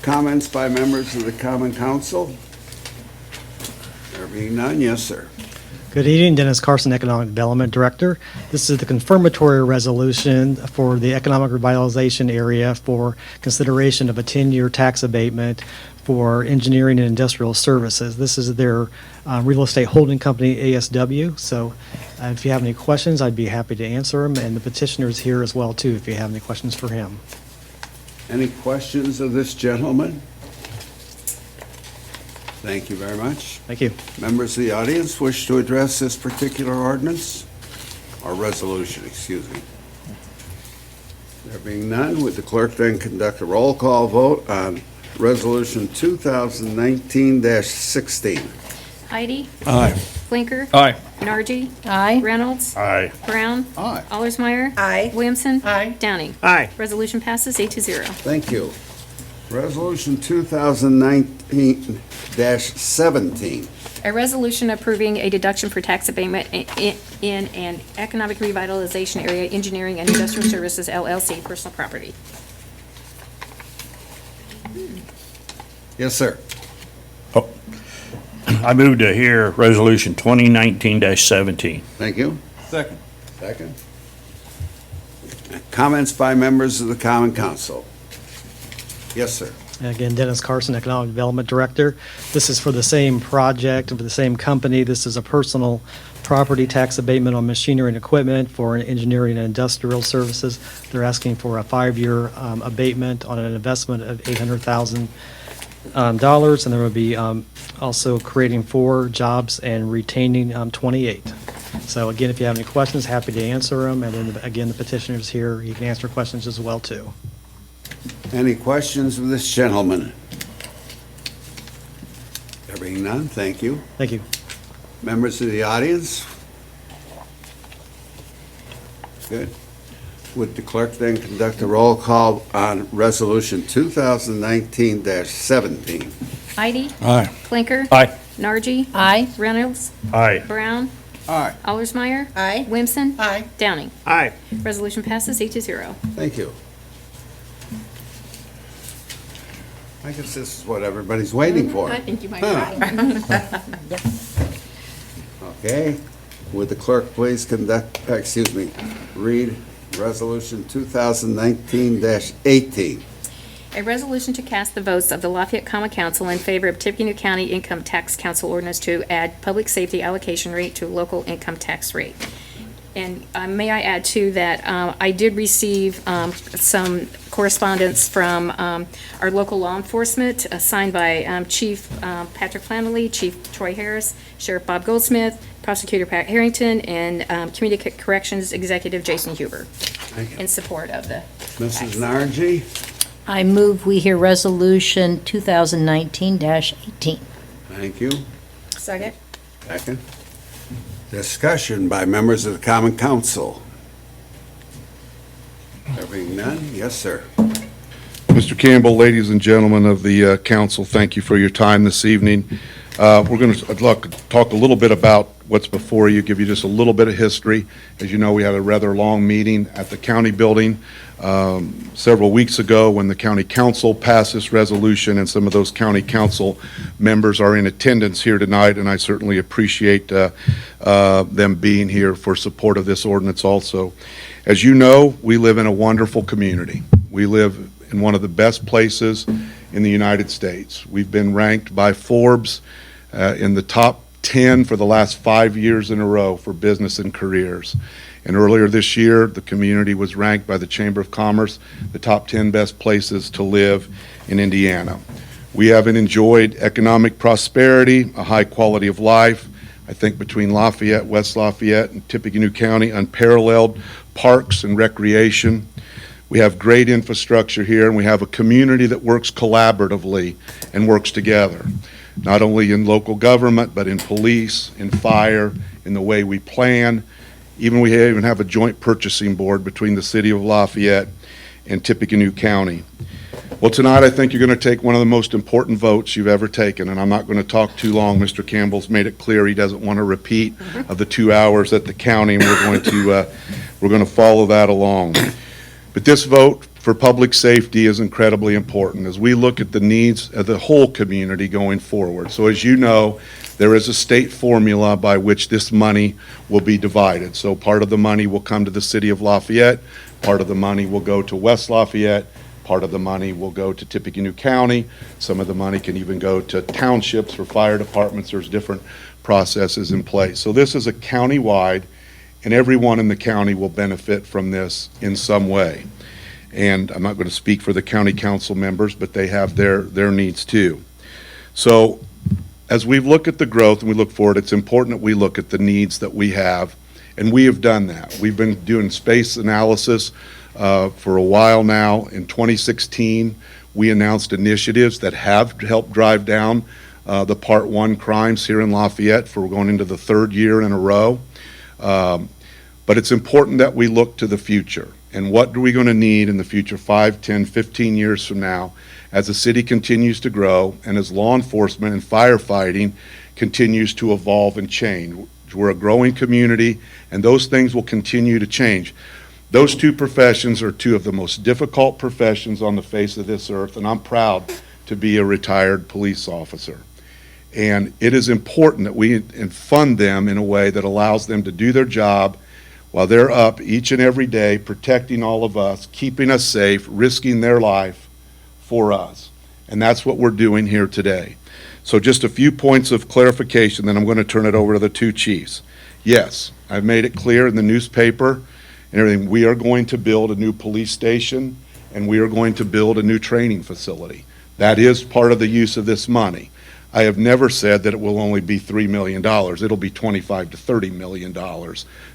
Comments by members of the common council? There being none, yes, sir. Good evening, Dennis Carson, Economic Development Director. This is the confirmatory resolution for the economic revitalization area for consideration of a 10-year tax abatement for engineering and industrial services. This is their real estate holding company, ASW. So if you have any questions, I'd be happy to answer them, and the petitioner's here as well, too, if you have any questions for him. Any questions of this gentleman? Thank you very much. Thank you. Members of the audience wish to address this particular ordinance, or resolution, excuse me. There being none, would the clerk then conduct a roll call vote on resolution 2019-16? Heidi? Aye. Clinker? Aye. Nargi. Aye. Reynolds. Aye. Brown. Aye. Allersmeyer. Aye. Williamson. Aye. Downing. Aye. Resolution passes 8-0. Thank you. Resolution 2019-17. A resolution approving a deduction for tax abatement in an economic revitalization area, engineering and industrial services LLC, personal property. Yes, sir. I move to hear Resolution 2019-17. Thank you. Second. Second. Comments by members of the Common Council. Yes, sir. Again, Dennis Carson, Economic Development Director. This is for the same project and for the same company. This is a personal property tax abatement on machinery and equipment for engineering and industrial services. They're asking for a 5-year abatement on an investment of $800,000, and there will be also creating 4 jobs and retaining 28. So again, if you have any questions, happy to answer them. And then again, the petitioner's here. He can answer questions as well, too. Any questions of this gentleman? There being none, thank you. Thank you. Members of the audience? Good. Would the clerk then conduct a roll call on Resolution 2019-17? Heidi. Aye. Clinker. Aye. Nargi. Aye. Reynolds. Aye. Brown. Aye. Allersmeyer. Aye. Williamson. Aye. Downing. Aye. Resolution passes 8-0. Thank you. I guess this is what everybody's waiting for. I think you might be Huh. right. Okay. Would the clerk please read Resolution 2019-18? A resolution to cast the votes of the Lafayette Common Council in favor of Tippecanoe County Income Tax Council ordinance to add public safety allocation rate to local income tax rate. And may I add, too, that I did receive some correspondence from our local law enforcement, signed by Chief Patrick Flannelly, Chief Troy Harris, Sheriff Bob Goldsmith, Prosecutor Pat Harrington, and Community Corrections Executive Jason Huber, in support of the Mrs. Nargi? I move we hear Resolution 2019-18. Thank you. Second. Second. Discussion by members of the Common Council. There being none, yes, sir. Mr. Campbell, ladies and gentlemen of the council, thank you for your time this evening. We're going to talk a little bit about what's before you, give you just a little bit of history. As you know, we had a rather long meeting at the county building several weeks ago when the county council passed this resolution, and some of those county council members are in attendance here tonight, and I certainly appreciate them being here for support of this ordinance also. As you know, we live in a wonderful community. We live in one of the best places in the United States. We've been ranked by Forbes in the top 10 for the last 5 years in a row for business and careers. And earlier this year, the community was ranked by the Chamber of Commerce the top 10 best places to live in Indiana. We haven't enjoyed economic prosperity, a high quality of life. I think between Lafayette, West Lafayette, and Tippecanoe County, unparalleled parks and recreation. We have great infrastructure here, and we have a community that works collaboratively and works together, not only in local government, but in police, in fire, in the way we plan. We even have a joint purchasing board between the city of Lafayette and Tippecanoe County. Well, tonight I think you're going to take one of the most important votes you've ever taken, and I'm not going to talk too long. Mr. Campbell's made it clear he doesn't want a repeat of the 2 hours at the county, and we're going to follow that along. But this vote for public safety is incredibly important as we look at the needs of the whole community going forward. So as you know, there is a state formula by which this money will be divided. So part of the money will come to the city of Lafayette, part of the money will go to West Lafayette, part of the money will go to Tippecanoe County, some of the money can even go to townships or fire departments. There's different processes in place. So this is a county-wide, and everyone in the county will benefit from this in some way. And I'm not going to speak for the county council members, but they have their needs too. So as we look at the growth and we look forward, it's important that we look at the needs that we have, and we have done that. We've been doing space analysis for a while now. In 2016, we announced initiatives that have helped drive down the Part 1 crimes here in Lafayette for going into the third year in a row. But it's important that we look to the future. And what are we going to need in the future 5, 10, 15 years from now as the city continues to grow and as law enforcement and firefighting continues to evolve and change. We're a growing community, and those things will continue to change. Those two professions are two of the most difficult professions on the face of this earth, and I'm proud to be a retired police officer. And it is important that we fund them in a way that allows them to do their job while they're up each and every day, protecting all of us, keeping us safe, risking their life for us. And that's what we're doing here today. So just a few points of clarification, then I'm going to turn it over to the two chiefs. Yes, I've made it clear in the newspaper and everything, we are going to build a new police station and we are going to build a new training facility. That is part of the use of this money. I have never said that it will only be $3 million. It'll be $25 to $30 million.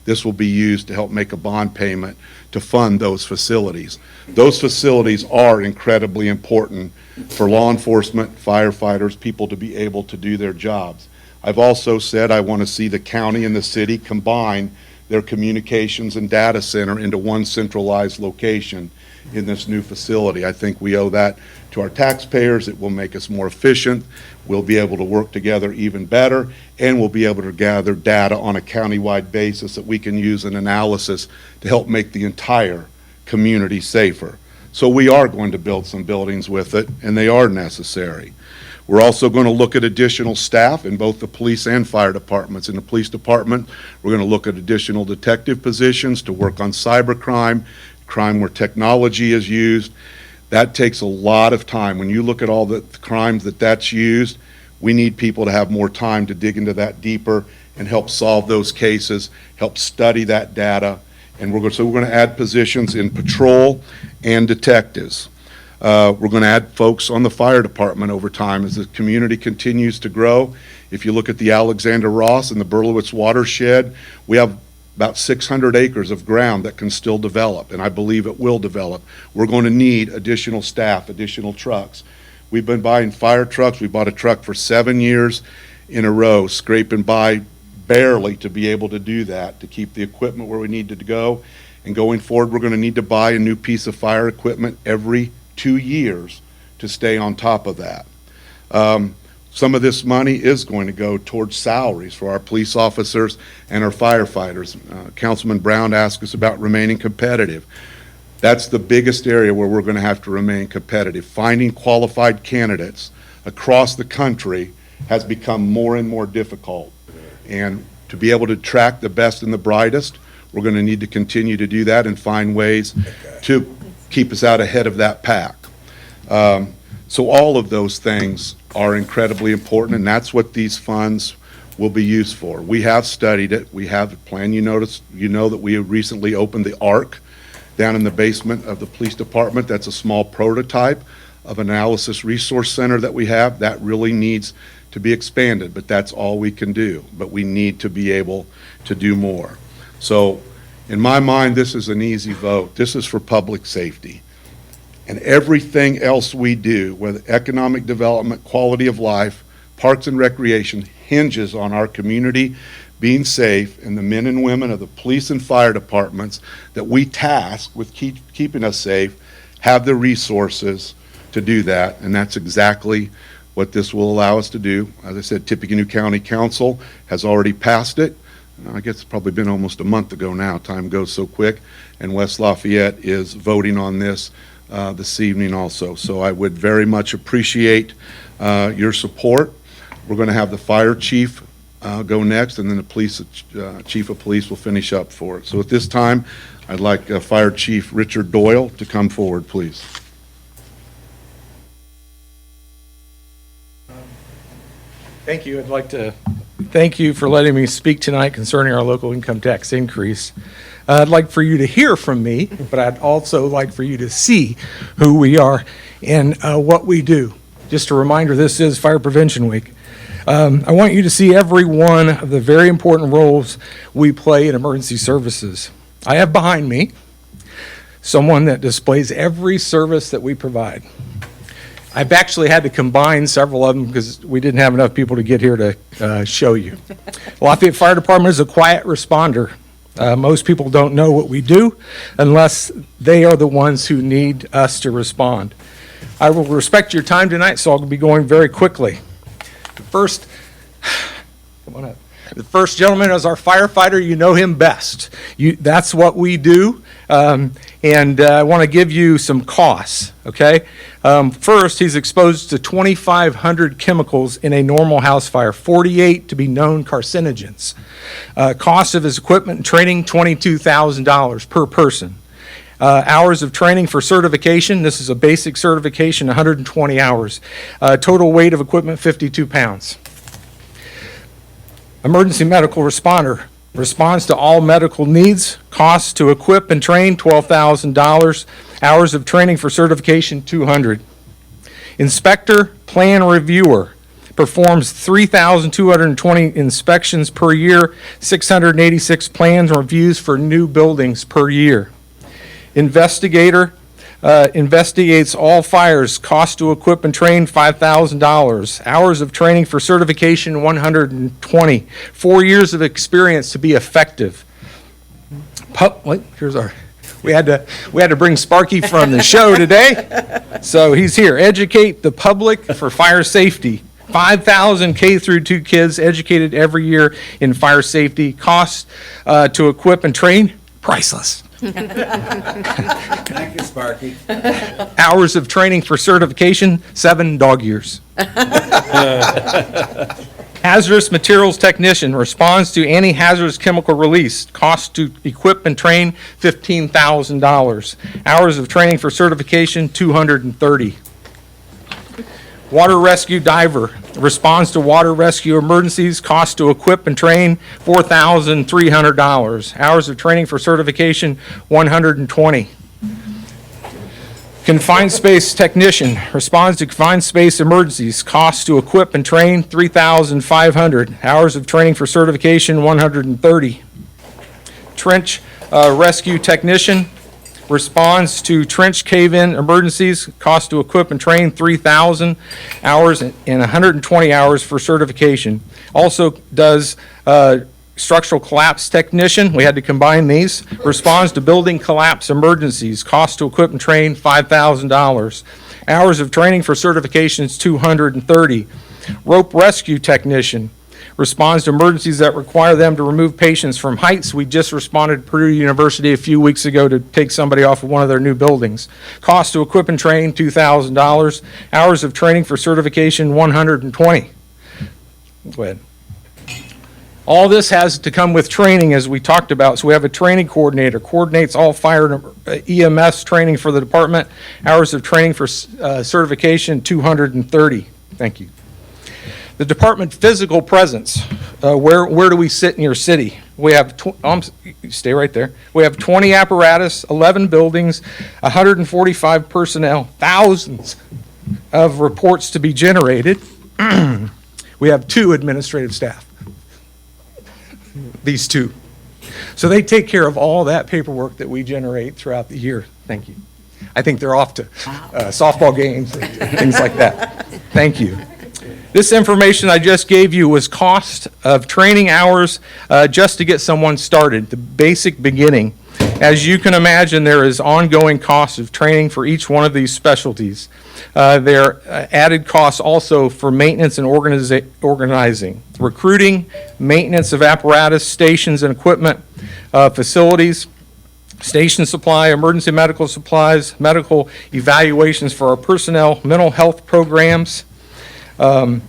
This will be used to help make a bond payment to fund those facilities. Those facilities are incredibly important for law enforcement, firefighters, people to be able to do their jobs. I've also said I want to see the county and the city combine their communications and data center into one centralized location in this new facility. I think we owe that to our taxpayers. It will make us more efficient. We'll be able to work together even better, and we'll be able to gather data on a countywide basis that we can use in analysis to help make the entire community safer. So we are going to build some buildings with it, and they are necessary. We're also going to look at additional staff in both the police and fire departments. In the police department, we're going to look at additional detective positions to work on cybercrime, crime where technology is used. That takes a lot of time. When you look at all the crimes that's used, we need people to have more time to dig into that deeper and help solve those cases, help study that data. And we're going to add positions in patrol and detectives. We're going to add folks on the fire department over time as the community continues to grow. If you look at the Alexander Ross and the Berlowitz watershed, we have about 600 acres of ground that can still develop, and I believe it will develop. We're going to need additional staff, additional trucks. We've been buying fire trucks. We bought a truck for 7 years in a row, scraping by barely to be able to do that, to keep the equipment where we need it to go. And going forward, we're going to need to buy a new piece of fire equipment every 2 years to stay on top of that. Some of this money is going to go towards salaries for our police officers and our firefighters. Councilman Brown asked us about remaining competitive. That's the biggest area where we're going to have to remain competitive. Finding qualified candidates across the country has become more and more difficult. And to be able to attract the best and the brightest, we're going to need to continue to do that and find ways to keep us out ahead of that pack. So all of those things are incredibly important, and that's what these funds will be used for. We have studied it. We have a plan. You know that we have recently opened the ARC down in the basement of the police department. That's a small prototype of analysis resource center that we have. That really needs to be expanded, but that's all we can do. But we need to be able to do more. So in my mind, this is an easy vote. This is for public safety. And everything else we do, whether economic development, quality of life, parks and recreation, hinges on our community being safe and the men and women of the police and fire departments that we task with keeping us safe have the resources to do that. And that's exactly what this will allow us to do. As I said, Tippecanoe County Council has already passed it. I guess it's probably been almost a month ago now. Time goes so quick. And West Lafayette is voting on this this evening also. So I would very much appreciate your support. We're going to have the fire chief go next, and then the chief of police will finish up for it. So at this time, I'd like Fire Chief Richard Doyle to come forward, please. Thank you. I'd like to thank you for letting me speak tonight concerning our local income tax increase. I'd like for you to hear from me, but I'd also like for you to see who we are and what we do. Just a reminder, this is Fire Prevention Week. I want you to see every one of the very important roles we play in emergency services. I have behind me someone that displays every service that we provide. I've actually had to combine several of them because we didn't have enough people to get here to show you. Lafayette Fire Department is a quiet responder. Most people don't know what we do unless they are the ones who need us to respond. I will respect your time tonight, so I'll be going very quickly. First, come on up. The first gentleman is our firefighter. You know him best. That's what we do. And I want to give you some costs, okay? First, he's exposed to 2,500 chemicals in a normal house fire, 48 to be known carcinogens. Cost of his equipment and training, $22,000 per person. Hours of training for certification, this is a basic certification, 120 hours. Total weight of equipment, 52 pounds. Emergency medical responder responds to all medical needs. Costs to equip and train, $12,000. Hours of training for certification, 200. Inspector plan reviewer performs 3,220 inspections per year, 686 plans and reviews for new buildings per year. Investigator investigates all fires. Cost to equip and train, $5,000. Hours of training for certification, 120. 4 years of experience to be effective. We had to bring Sparky from the show today, so he's here. Educate the public for fire safety. 5,000 K through 2 kids educated every year in fire safety. Cost to equip and train, priceless. Thank you, Sparky. Hours of training for certification, 7 dog years. Hazardous materials technician responds to anti-hazardous chemical release. Cost to equip and train, $15,000. Hours of training for certification, 230. Water rescue diver responds to water rescue emergencies. Cost to equip and train, $4,300. Hours of training for certification, 120. Confined space technician responds to confined space emergencies. Cost to equip and train, $3,500. Hours of training for certification, 130. Trench rescue technician responds to trench cave-in emergencies. Cost to equip and train, 3,000 hours and 120 hours for certification. Also does structural collapse technician. We had to combine these. Responds to building collapse emergencies. Cost to equip and train, $5,000. Hours of training for certifications, 230. Rope rescue technician. Responds to emergencies that require them to remove patients from heights. We just responded to Purdue University a few weeks ago to take somebody off of one of their new buildings. Cost to equip and train, $2,000. Hours of training for certification, 120. Go ahead. All this has to come with training, as we talked about. So we have a training coordinator, coordinates all fire EMS training for the department. Hours of training for certification, 230. Thank you. The department physical presence, where do we sit in your city? We have, stay right there. We have 20 apparatus, 11 buildings, 145 personnel, thousands of reports to be generated. We have 2 administrative staff. These 2. So they take care of all that paperwork that we generate throughout the year. Thank you. I think they're off to softball games and things like that. Thank you. This information I just gave you was cost of training hours just to get someone started, the basic beginning. As you can imagine, there is ongoing cost of training for each one of these specialties. There are added costs also for maintenance and organizing, recruiting, maintenance of apparatus, stations and equipment, facilities, station supply, emergency medical supplies, medical evaluations for our personnel, mental health programs. I'm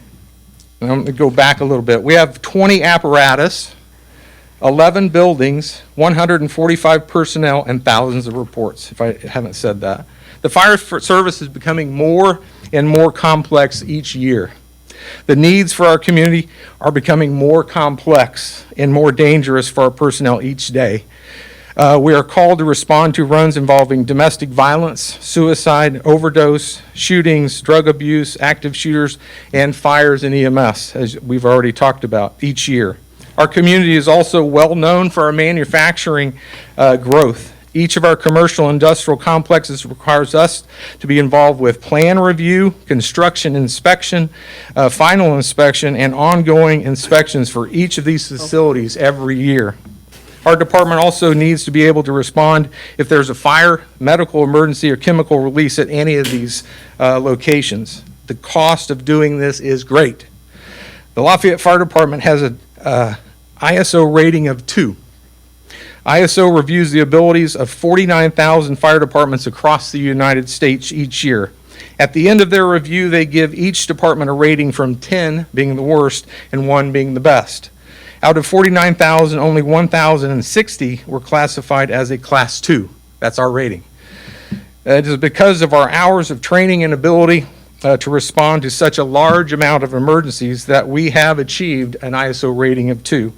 going to go back a little bit. We have 20 apparatus, 11 buildings, 145 personnel, and thousands of reports, if I haven't said that. The fire service is becoming more and more complex each year. The needs for our community are becoming more complex and more dangerous for our personnel each day. We are called to respond to runs involving domestic violence, suicide, overdose, shootings, drug abuse, active shooters, and fires in EMS, as we've already talked about, each year. Our community is also well known for our manufacturing growth Each of our commercial industrial complexes requires us to be involved with plan review, construction inspection, final inspection, and ongoing inspections for each of these facilities every year. Our department also needs to be able to respond if there's a fire, medical emergency, or chemical release at any of these locations. The cost of doing this is great. The Lafayette Fire Department has a ISO rating of 2. ISO reviews the abilities of 49,000 fire departments across the United States each year. At the end of their review, they give each department a rating from 10 being the worst and 1 being the best. Out of 49,000, only 1,060 were classified as a Class 2. That's our rating. It is because of our hours of training and ability to respond to such a large amount of emergencies that we have achieved an ISO rating of 2.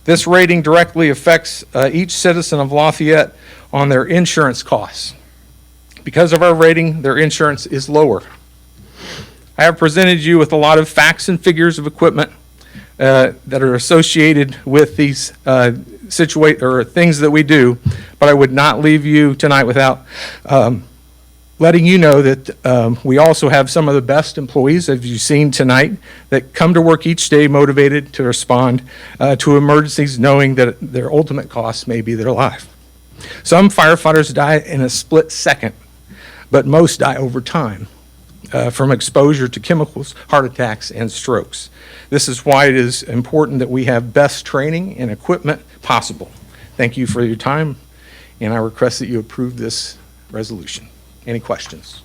This rating directly affects each citizen of Lafayette on their insurance costs. Because of our rating, their insurance is lower. I have presented you with a lot of facts and figures of equipment that are associated with these things that we do, but I would not leave you tonight without letting you know that we also have some of the best employees, as you've seen tonight, that come to work each day motivated to respond to emergencies, knowing that their ultimate cost may be their life. Some firefighters die in a split second, but most die over time from exposure to chemicals, heart attacks, and strokes. This is why it is important that we have best training and equipment possible. Thank you for your time, and I request that you approve this resolution. Any questions?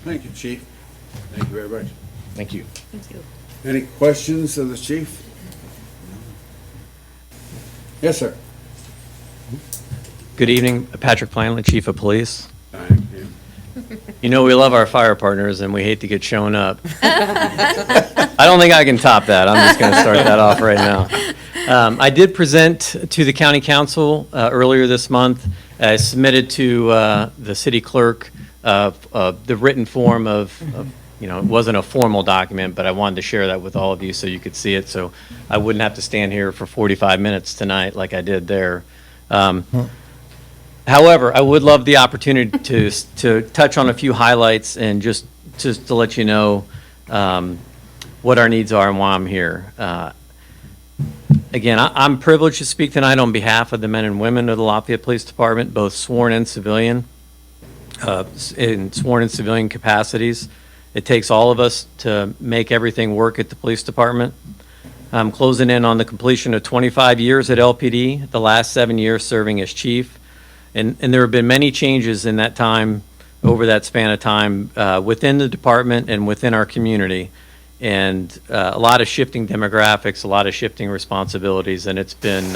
Thank you, Chief. Thank you very much. Thank you. Thank you. Any questions of the chief? Yes, sir. Good evening, Patrick Planley, Chief of Police. You know we love our fire partners and we hate to get shown up. I don't think I can top that. I'm just going to start that off right now. I did present to the County Council earlier this month. I submitted to the City Clerk the written form of, it wasn't a formal document, but I wanted to share that with all of you so you could see it, so I wouldn't have to stand here for 45 minutes tonight like I did there. However, I would love the opportunity to touch on a few highlights and just to let you know what our needs are and why I'm here. Again, I'm privileged to speak tonight on behalf of the men and women of the Lafayette Police Department, both sworn and civilian, in sworn and civilian capacities. It takes all of us to make everything work at the police department. I'm closing in on the completion of 25 years at LPD, the last 7 years serving as chief. And there have been many changes in that time, over that span of time, within the department and within our community. And a lot of shifting demographics, a lot of shifting responsibilities, and it's been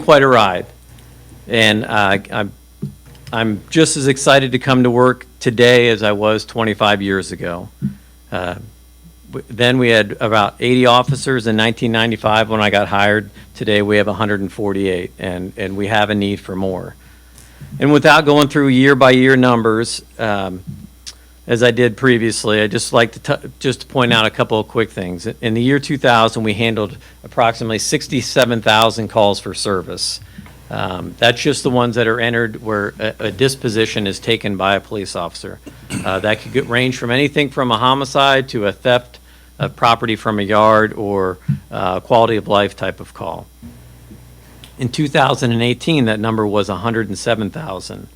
quite a ride. And I'm just as excited to come to work today as I was 25 years ago. Then we had about 80 officers in 1995 when I got hired. Today we have 148, and we have a need for more. And without going through year-by-year numbers, as I did previously, I'd just like to just point out a couple of quick things. In the year 2000, we handled approximately 67,000 calls for service. That's just the ones that are entered where a disposition is taken by a police officer. That could range from anything from a homicide to a theft of property from a yard or quality of life type of call. In 2018, that number was 107,000.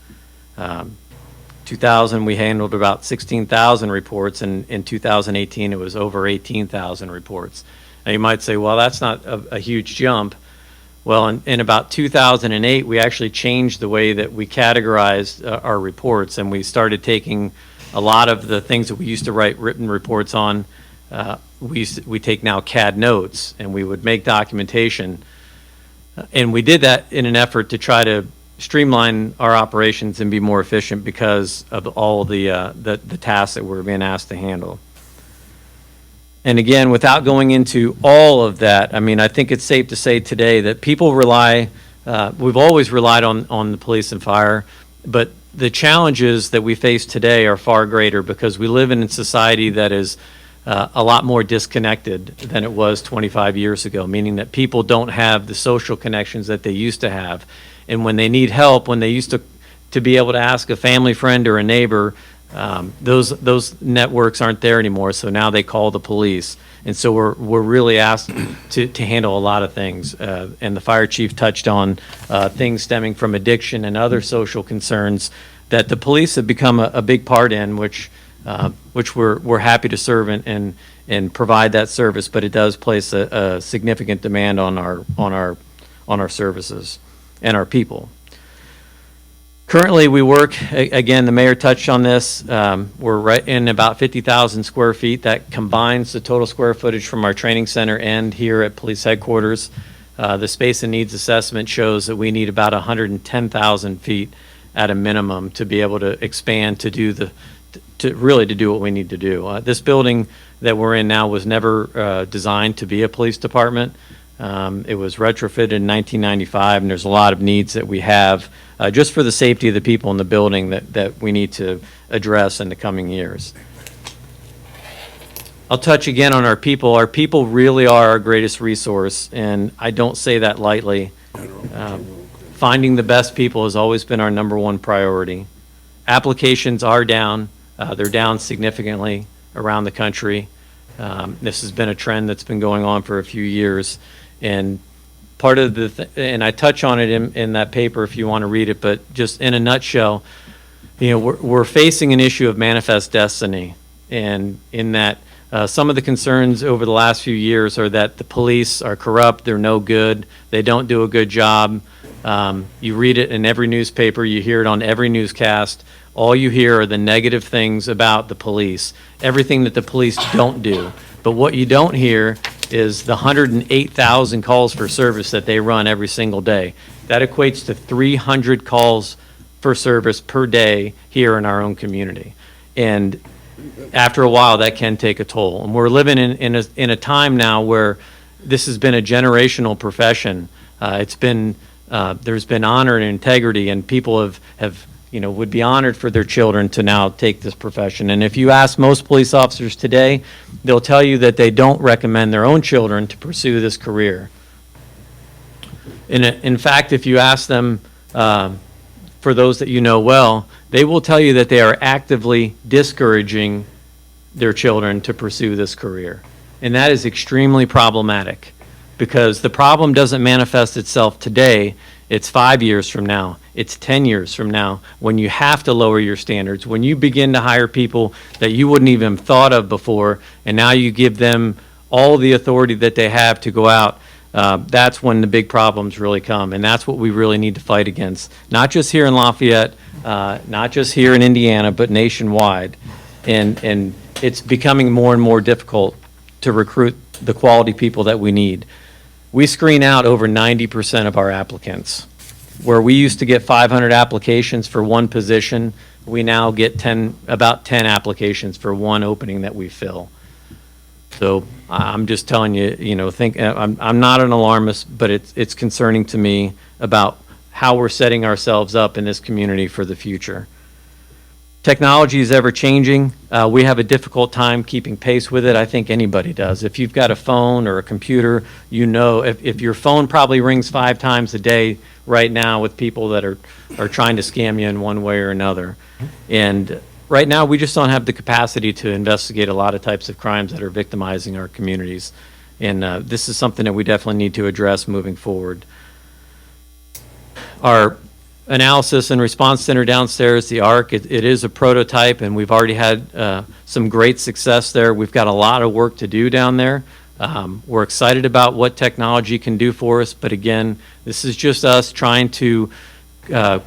2000, we handled about 16,000 reports, and in 2018, it was over 18,000 reports. Now, you might say, well, that's not a huge jump. Well, in about 2008, we actually changed the way that we categorized our reports, and we started taking a lot of the things that we used to write written reports on. We take now CAD notes, and we would make documentation. And we did that in an effort to try to streamline our operations and be more efficient because of all the tasks that we're being asked to handle. And again, without going into all of that, I mean, I think it's safe to say today that people rely, we've always relied on the police and fire, but the challenges that we face today are far greater because we live in a society that is a lot more disconnected than it was 25 years ago, meaning that people don't have the social connections that they used to have. And when they need help, when they used to be able to ask a family friend or a neighbor, those networks aren't there anymore, so now they call the police. And so we're really asked to handle a lot of things. And the fire chief touched on things stemming from addiction and other social concerns that the police have become a big part in, which we're happy to serve and provide that service, but it does place a significant demand on our services and our people. Currently, we work, again, the mayor touched on this, we're right in about 50,000 square feet. That combines the total square footage from our training center and here at police headquarters. The space and needs assessment shows that we need about 110,000 feet at a minimum to be able to expand to do really do what we need to do. This building that we're in now was never designed to be a police department. It was retrofitted in 1995, and there's a lot of needs that we have just for the safety of the people in the building that we need to address in the coming years. I'll touch again on our people. Our people really are our greatest resource, and I don't say that lightly. Finding the best people has always been our #1 priority. Applications are down. They're down significantly around the country. This has been a trend that's been going on for a few years. And part of and I touch on it in that paper if you want to read it, but just in a nutshell, we're facing an issue of manifest destiny. And in that, some of the concerns over the last few years are that the police are corrupt, they're no good, they don't do a good job. You read it in every newspaper, you hear it on every newscast. All you hear are the negative things about the police, everything that the police don't do. But what you don't hear is the 108,000 calls for service that they run every single day. That equates to 300 calls for service per day here in our own community. And after a while, that can take a toll. And we're living in a time now where this has been a generational profession. There's been honor and integrity, and people would be honored for their children to now take this profession. And if you ask most police officers today, they'll tell you that they don't recommend their own children to pursue this career. In fact, if you ask them, for those that you know well, they will tell you that they are actively discouraging their children to pursue this career. And that is extremely problematic, because the problem doesn't manifest itself today. It's 5 years from now. It's 10 years from now when you have to lower your standards, when you begin to hire people that you wouldn't even have thought of before, and now you give them all the authority that they have to go out. That's when the big problems really come, and that's what we really need to fight against. Not just here in Lafayette, not just here in Indiana, but nationwide. And it's becoming more and more difficult to recruit the quality people that we need. We screen out over 90% of our applicants. Where we used to get 500 applications for one position, we now get about 10 applications for one opening that we fill. So I'm just telling you, I'm not an alarmist, but it's concerning to me about how we're setting ourselves up in this community for the future. Technology is ever changing. We have a difficult time keeping pace with it. I think anybody does. If you've got a phone or a computer, if your phone probably rings 5 times a day right now with people that are trying to scam you in one way or another. And right now, we just don't have the capacity to investigate a lot of types of crimes that are victimizing our communities. And this is something that we definitely need to address moving forward. Our analysis and response center downstairs, the ARC, it is a prototype, and we've already had some great success there. We've got a lot of work to do down there. We're excited about what technology can do for us, but again, this is just us trying to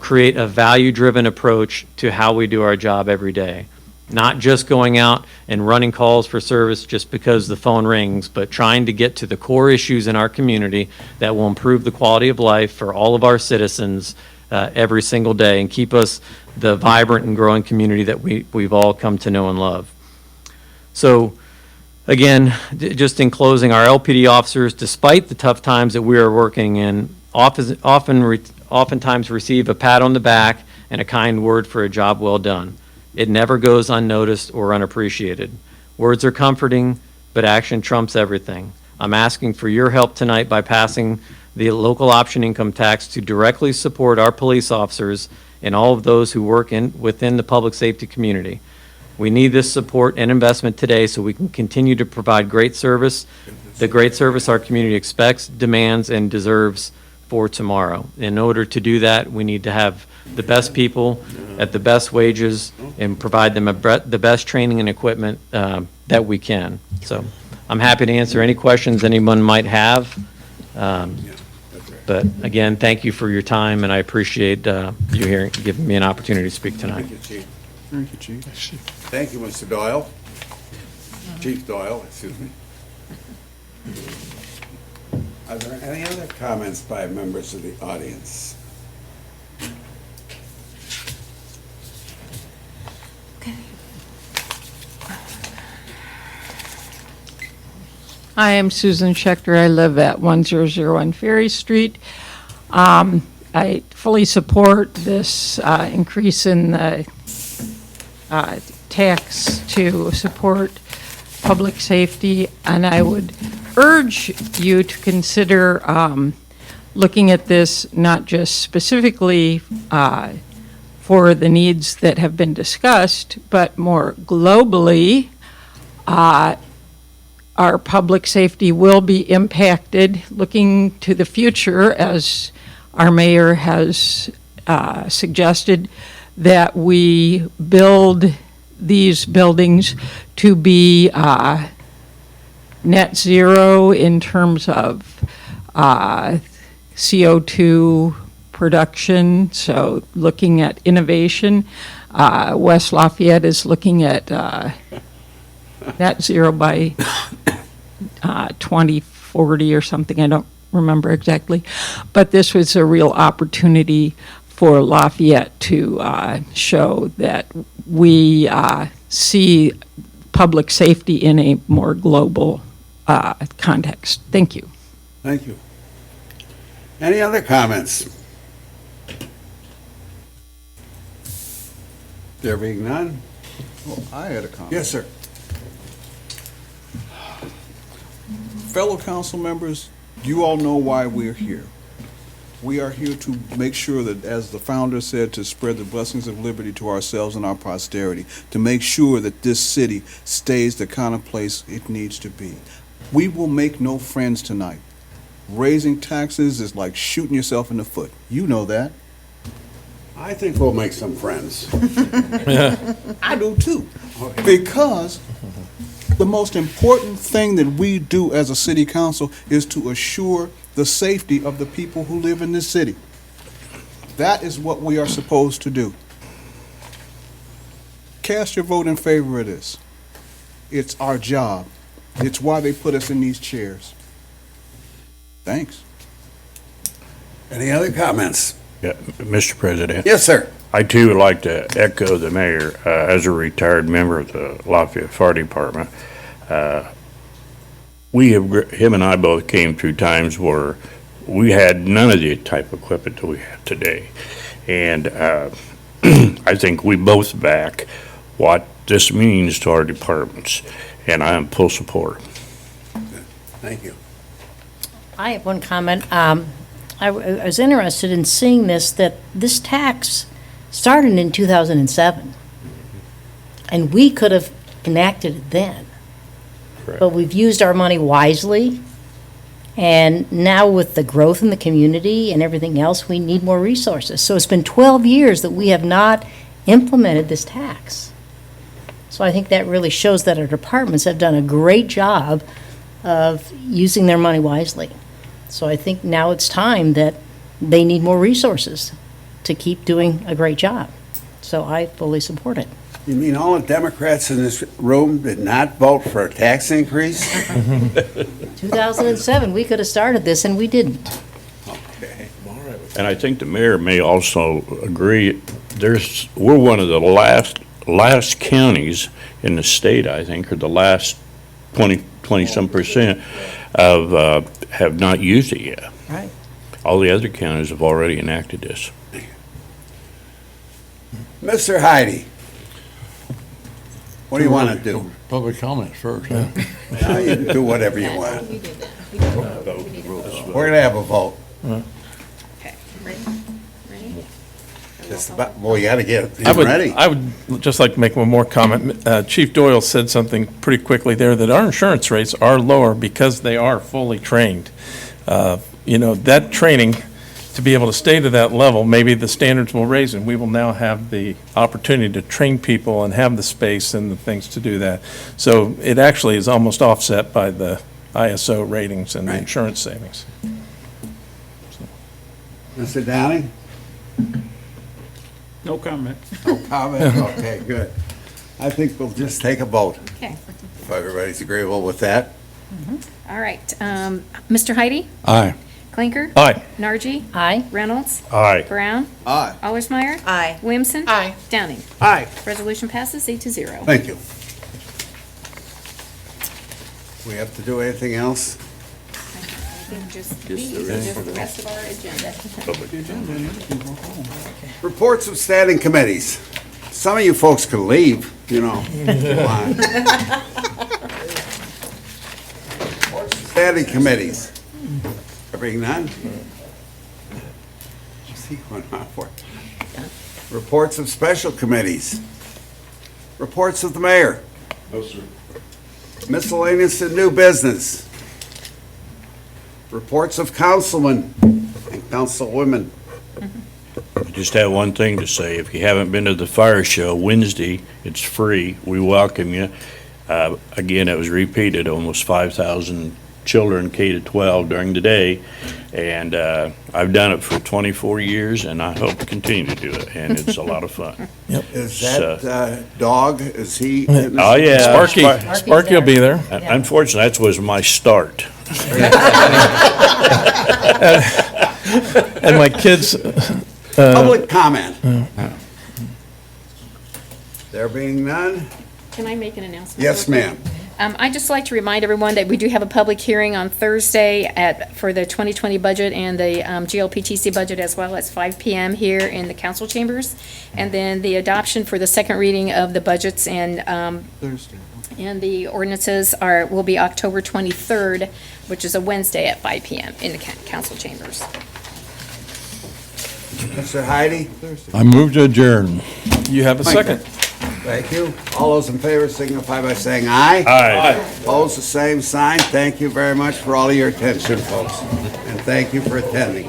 create a value-driven approach to how we do our job every day. Not just going out and running calls for service just because the phone rings, but trying to get to the core issues in our community that will improve the quality of life for all of our citizens every single day and keep us the vibrant and growing community that we've all come to know and love. So again, just in closing, our LPD officers, despite the tough times that we are working in, oftentimes receive a pat on the back and a kind word for a job well done. It never goes unnoticed or unappreciated. Words are comforting, but action trumps everything. I'm asking for your help tonight by passing the local option income tax to directly support our police officers and all of those who work within the public safety community. We need this support and investment today so we can continue to provide great service, the great service our community expects, demands, and deserves for tomorrow. In order to do that, we need to have the best people at the best wages and provide them the best training and equipment that we can. So I'm happy to answer any questions anyone might have. But again, thank you for your time, and I appreciate you giving me an opportunity to speak tonight. Thank you, Chief. Thank you, Chief. Thank you, Mr. Doyle. Chief Doyle, excuse me. Are there any other comments by members of the audience? I am Susan Schechter. I live at 1001 Ferry Street. I fully support this increase in the tax to support public safety, and I would urge you to consider looking at this not just specifically for the needs that have been discussed, but more globally. Our public safety will be impacted. Looking to the future, as our mayor has suggested, that we build these buildings to be net zero in terms of CO2 production. So looking at innovation, West Lafayette is looking at net zero by 2040 or something. I don't remember exactly. But this was a real opportunity for Lafayette to show that we see public safety in a more global context. Thank you. Thank you. Any other comments? There being none? Well, I had a comment. Yes, sir. Fellow council members, you all know why we're here. We are here to make sure that, as the founder said, to spread the blessings of liberty to ourselves and our posterity, to make sure that this city stays the kind of place it needs to be. We will make no friends tonight. Raising taxes is like shooting yourself in the foot. You know that. I think we'll make some friends. I do too. Because the most important thing that we do as a city council is to assure the safety of the people who live in this city. That is what we are supposed to do. Cast your vote in favor of this. It's our job. It's why they put us in these chairs. Thanks. Any other comments? Yeah, Mr. President. Yes, sir. I too would like to echo the mayor, as a retired member of the Lafayette Fire Department. Him and I both came through times where we had none of the type of equipment that we have today. And I think we both back what this means to our departments, and I am full support. Thank you. I have one comment. I was interested in seeing that this tax started in 2007, and we could have enacted it then. Correct. But we've used our money wisely, and now with the growth in the community and everything else, we need more resources. So it's been 12 years that we have not implemented this tax. So I think that really shows that our departments have done a great job of using their money wisely. So I think now it's time that they need more resources to keep doing a great job. So I fully support it. You mean all the Democrats in this room did not vote for a tax increase? 2007, we could have started this, and we didn't. Okay. And I think the mayor may also agree, we're one of the last counties in the state, I think, or the last 20-some percent have not used it yet. Right. All the other counties have already enacted this. Mr. Heidi, what do you want to do? Public comments first, huh? Now you can do whatever you want. We're going to have a vote. Okay, ready? Ready? Just about, boy, you gotta get I him would, ready. I would just like to make one more comment. Chief Doyle said something pretty quickly there, that our insurance rates are lower because they are fully trained. That training, to be able to stay to that level, maybe the standards will raise, and we will now have the opportunity to train people and have the space and the things to do that. So it actually is almost offset by the ISO ratings and the Right. insurance savings. Mr. Downing? No comment. No comment? Okay, good. I think we'll just take a vote, Okay, if everybody's agreeable with that. all right. Mr. Heidi? Aye. Clinker? Aye. Nargi? Aye. Reynolds? Aye. Brown? Aye. Allersmeyer? Aye. Williamson? Aye. Downing? Aye. Resolution passes 8-0. Thank you. We have to do anything else? I think just these, just the rest of our agenda. Reports of standing committees. Some of you folks can leave, Come on. Reports of standing committees. There being none? See what on for? Reports of special committees. Reports of the mayor. No, sir. Miscellaneous and new business. Reports of councilmen and councilwomen. I just have one thing to say. If you haven't been to the fire show Wednesday, it's free. We welcome you. Again, it was repeated, almost 5,000 children K to 12 during the day. And I've done it for 24 years, and I hope to continue to do it. And it's a lot of fun. Is that dog, is he? in this? Oh, yeah. Sparky will be there. Unfortunately, that was my start. And my kids, Public comment. There being none? Can I make an announcement? Yes, real quick? ma'am. I'd just like to remind everyone that we do have a public hearing on Thursday for the 2020 budget and the GLPTC budget, as well as 5 PM here in the council chambers. And then the adoption for the second reading of the budgets and Thursday. the ordinances will be October 23rd, which is a Wednesday at 5 PM in the council chambers. Mr. Heidi? I move to adjourn. you have a second. Thank you. All those in favor signify by saying aye. Aye. Opposed, the same sign. Thank you very much for all of your attention, folks. And thank you for attending.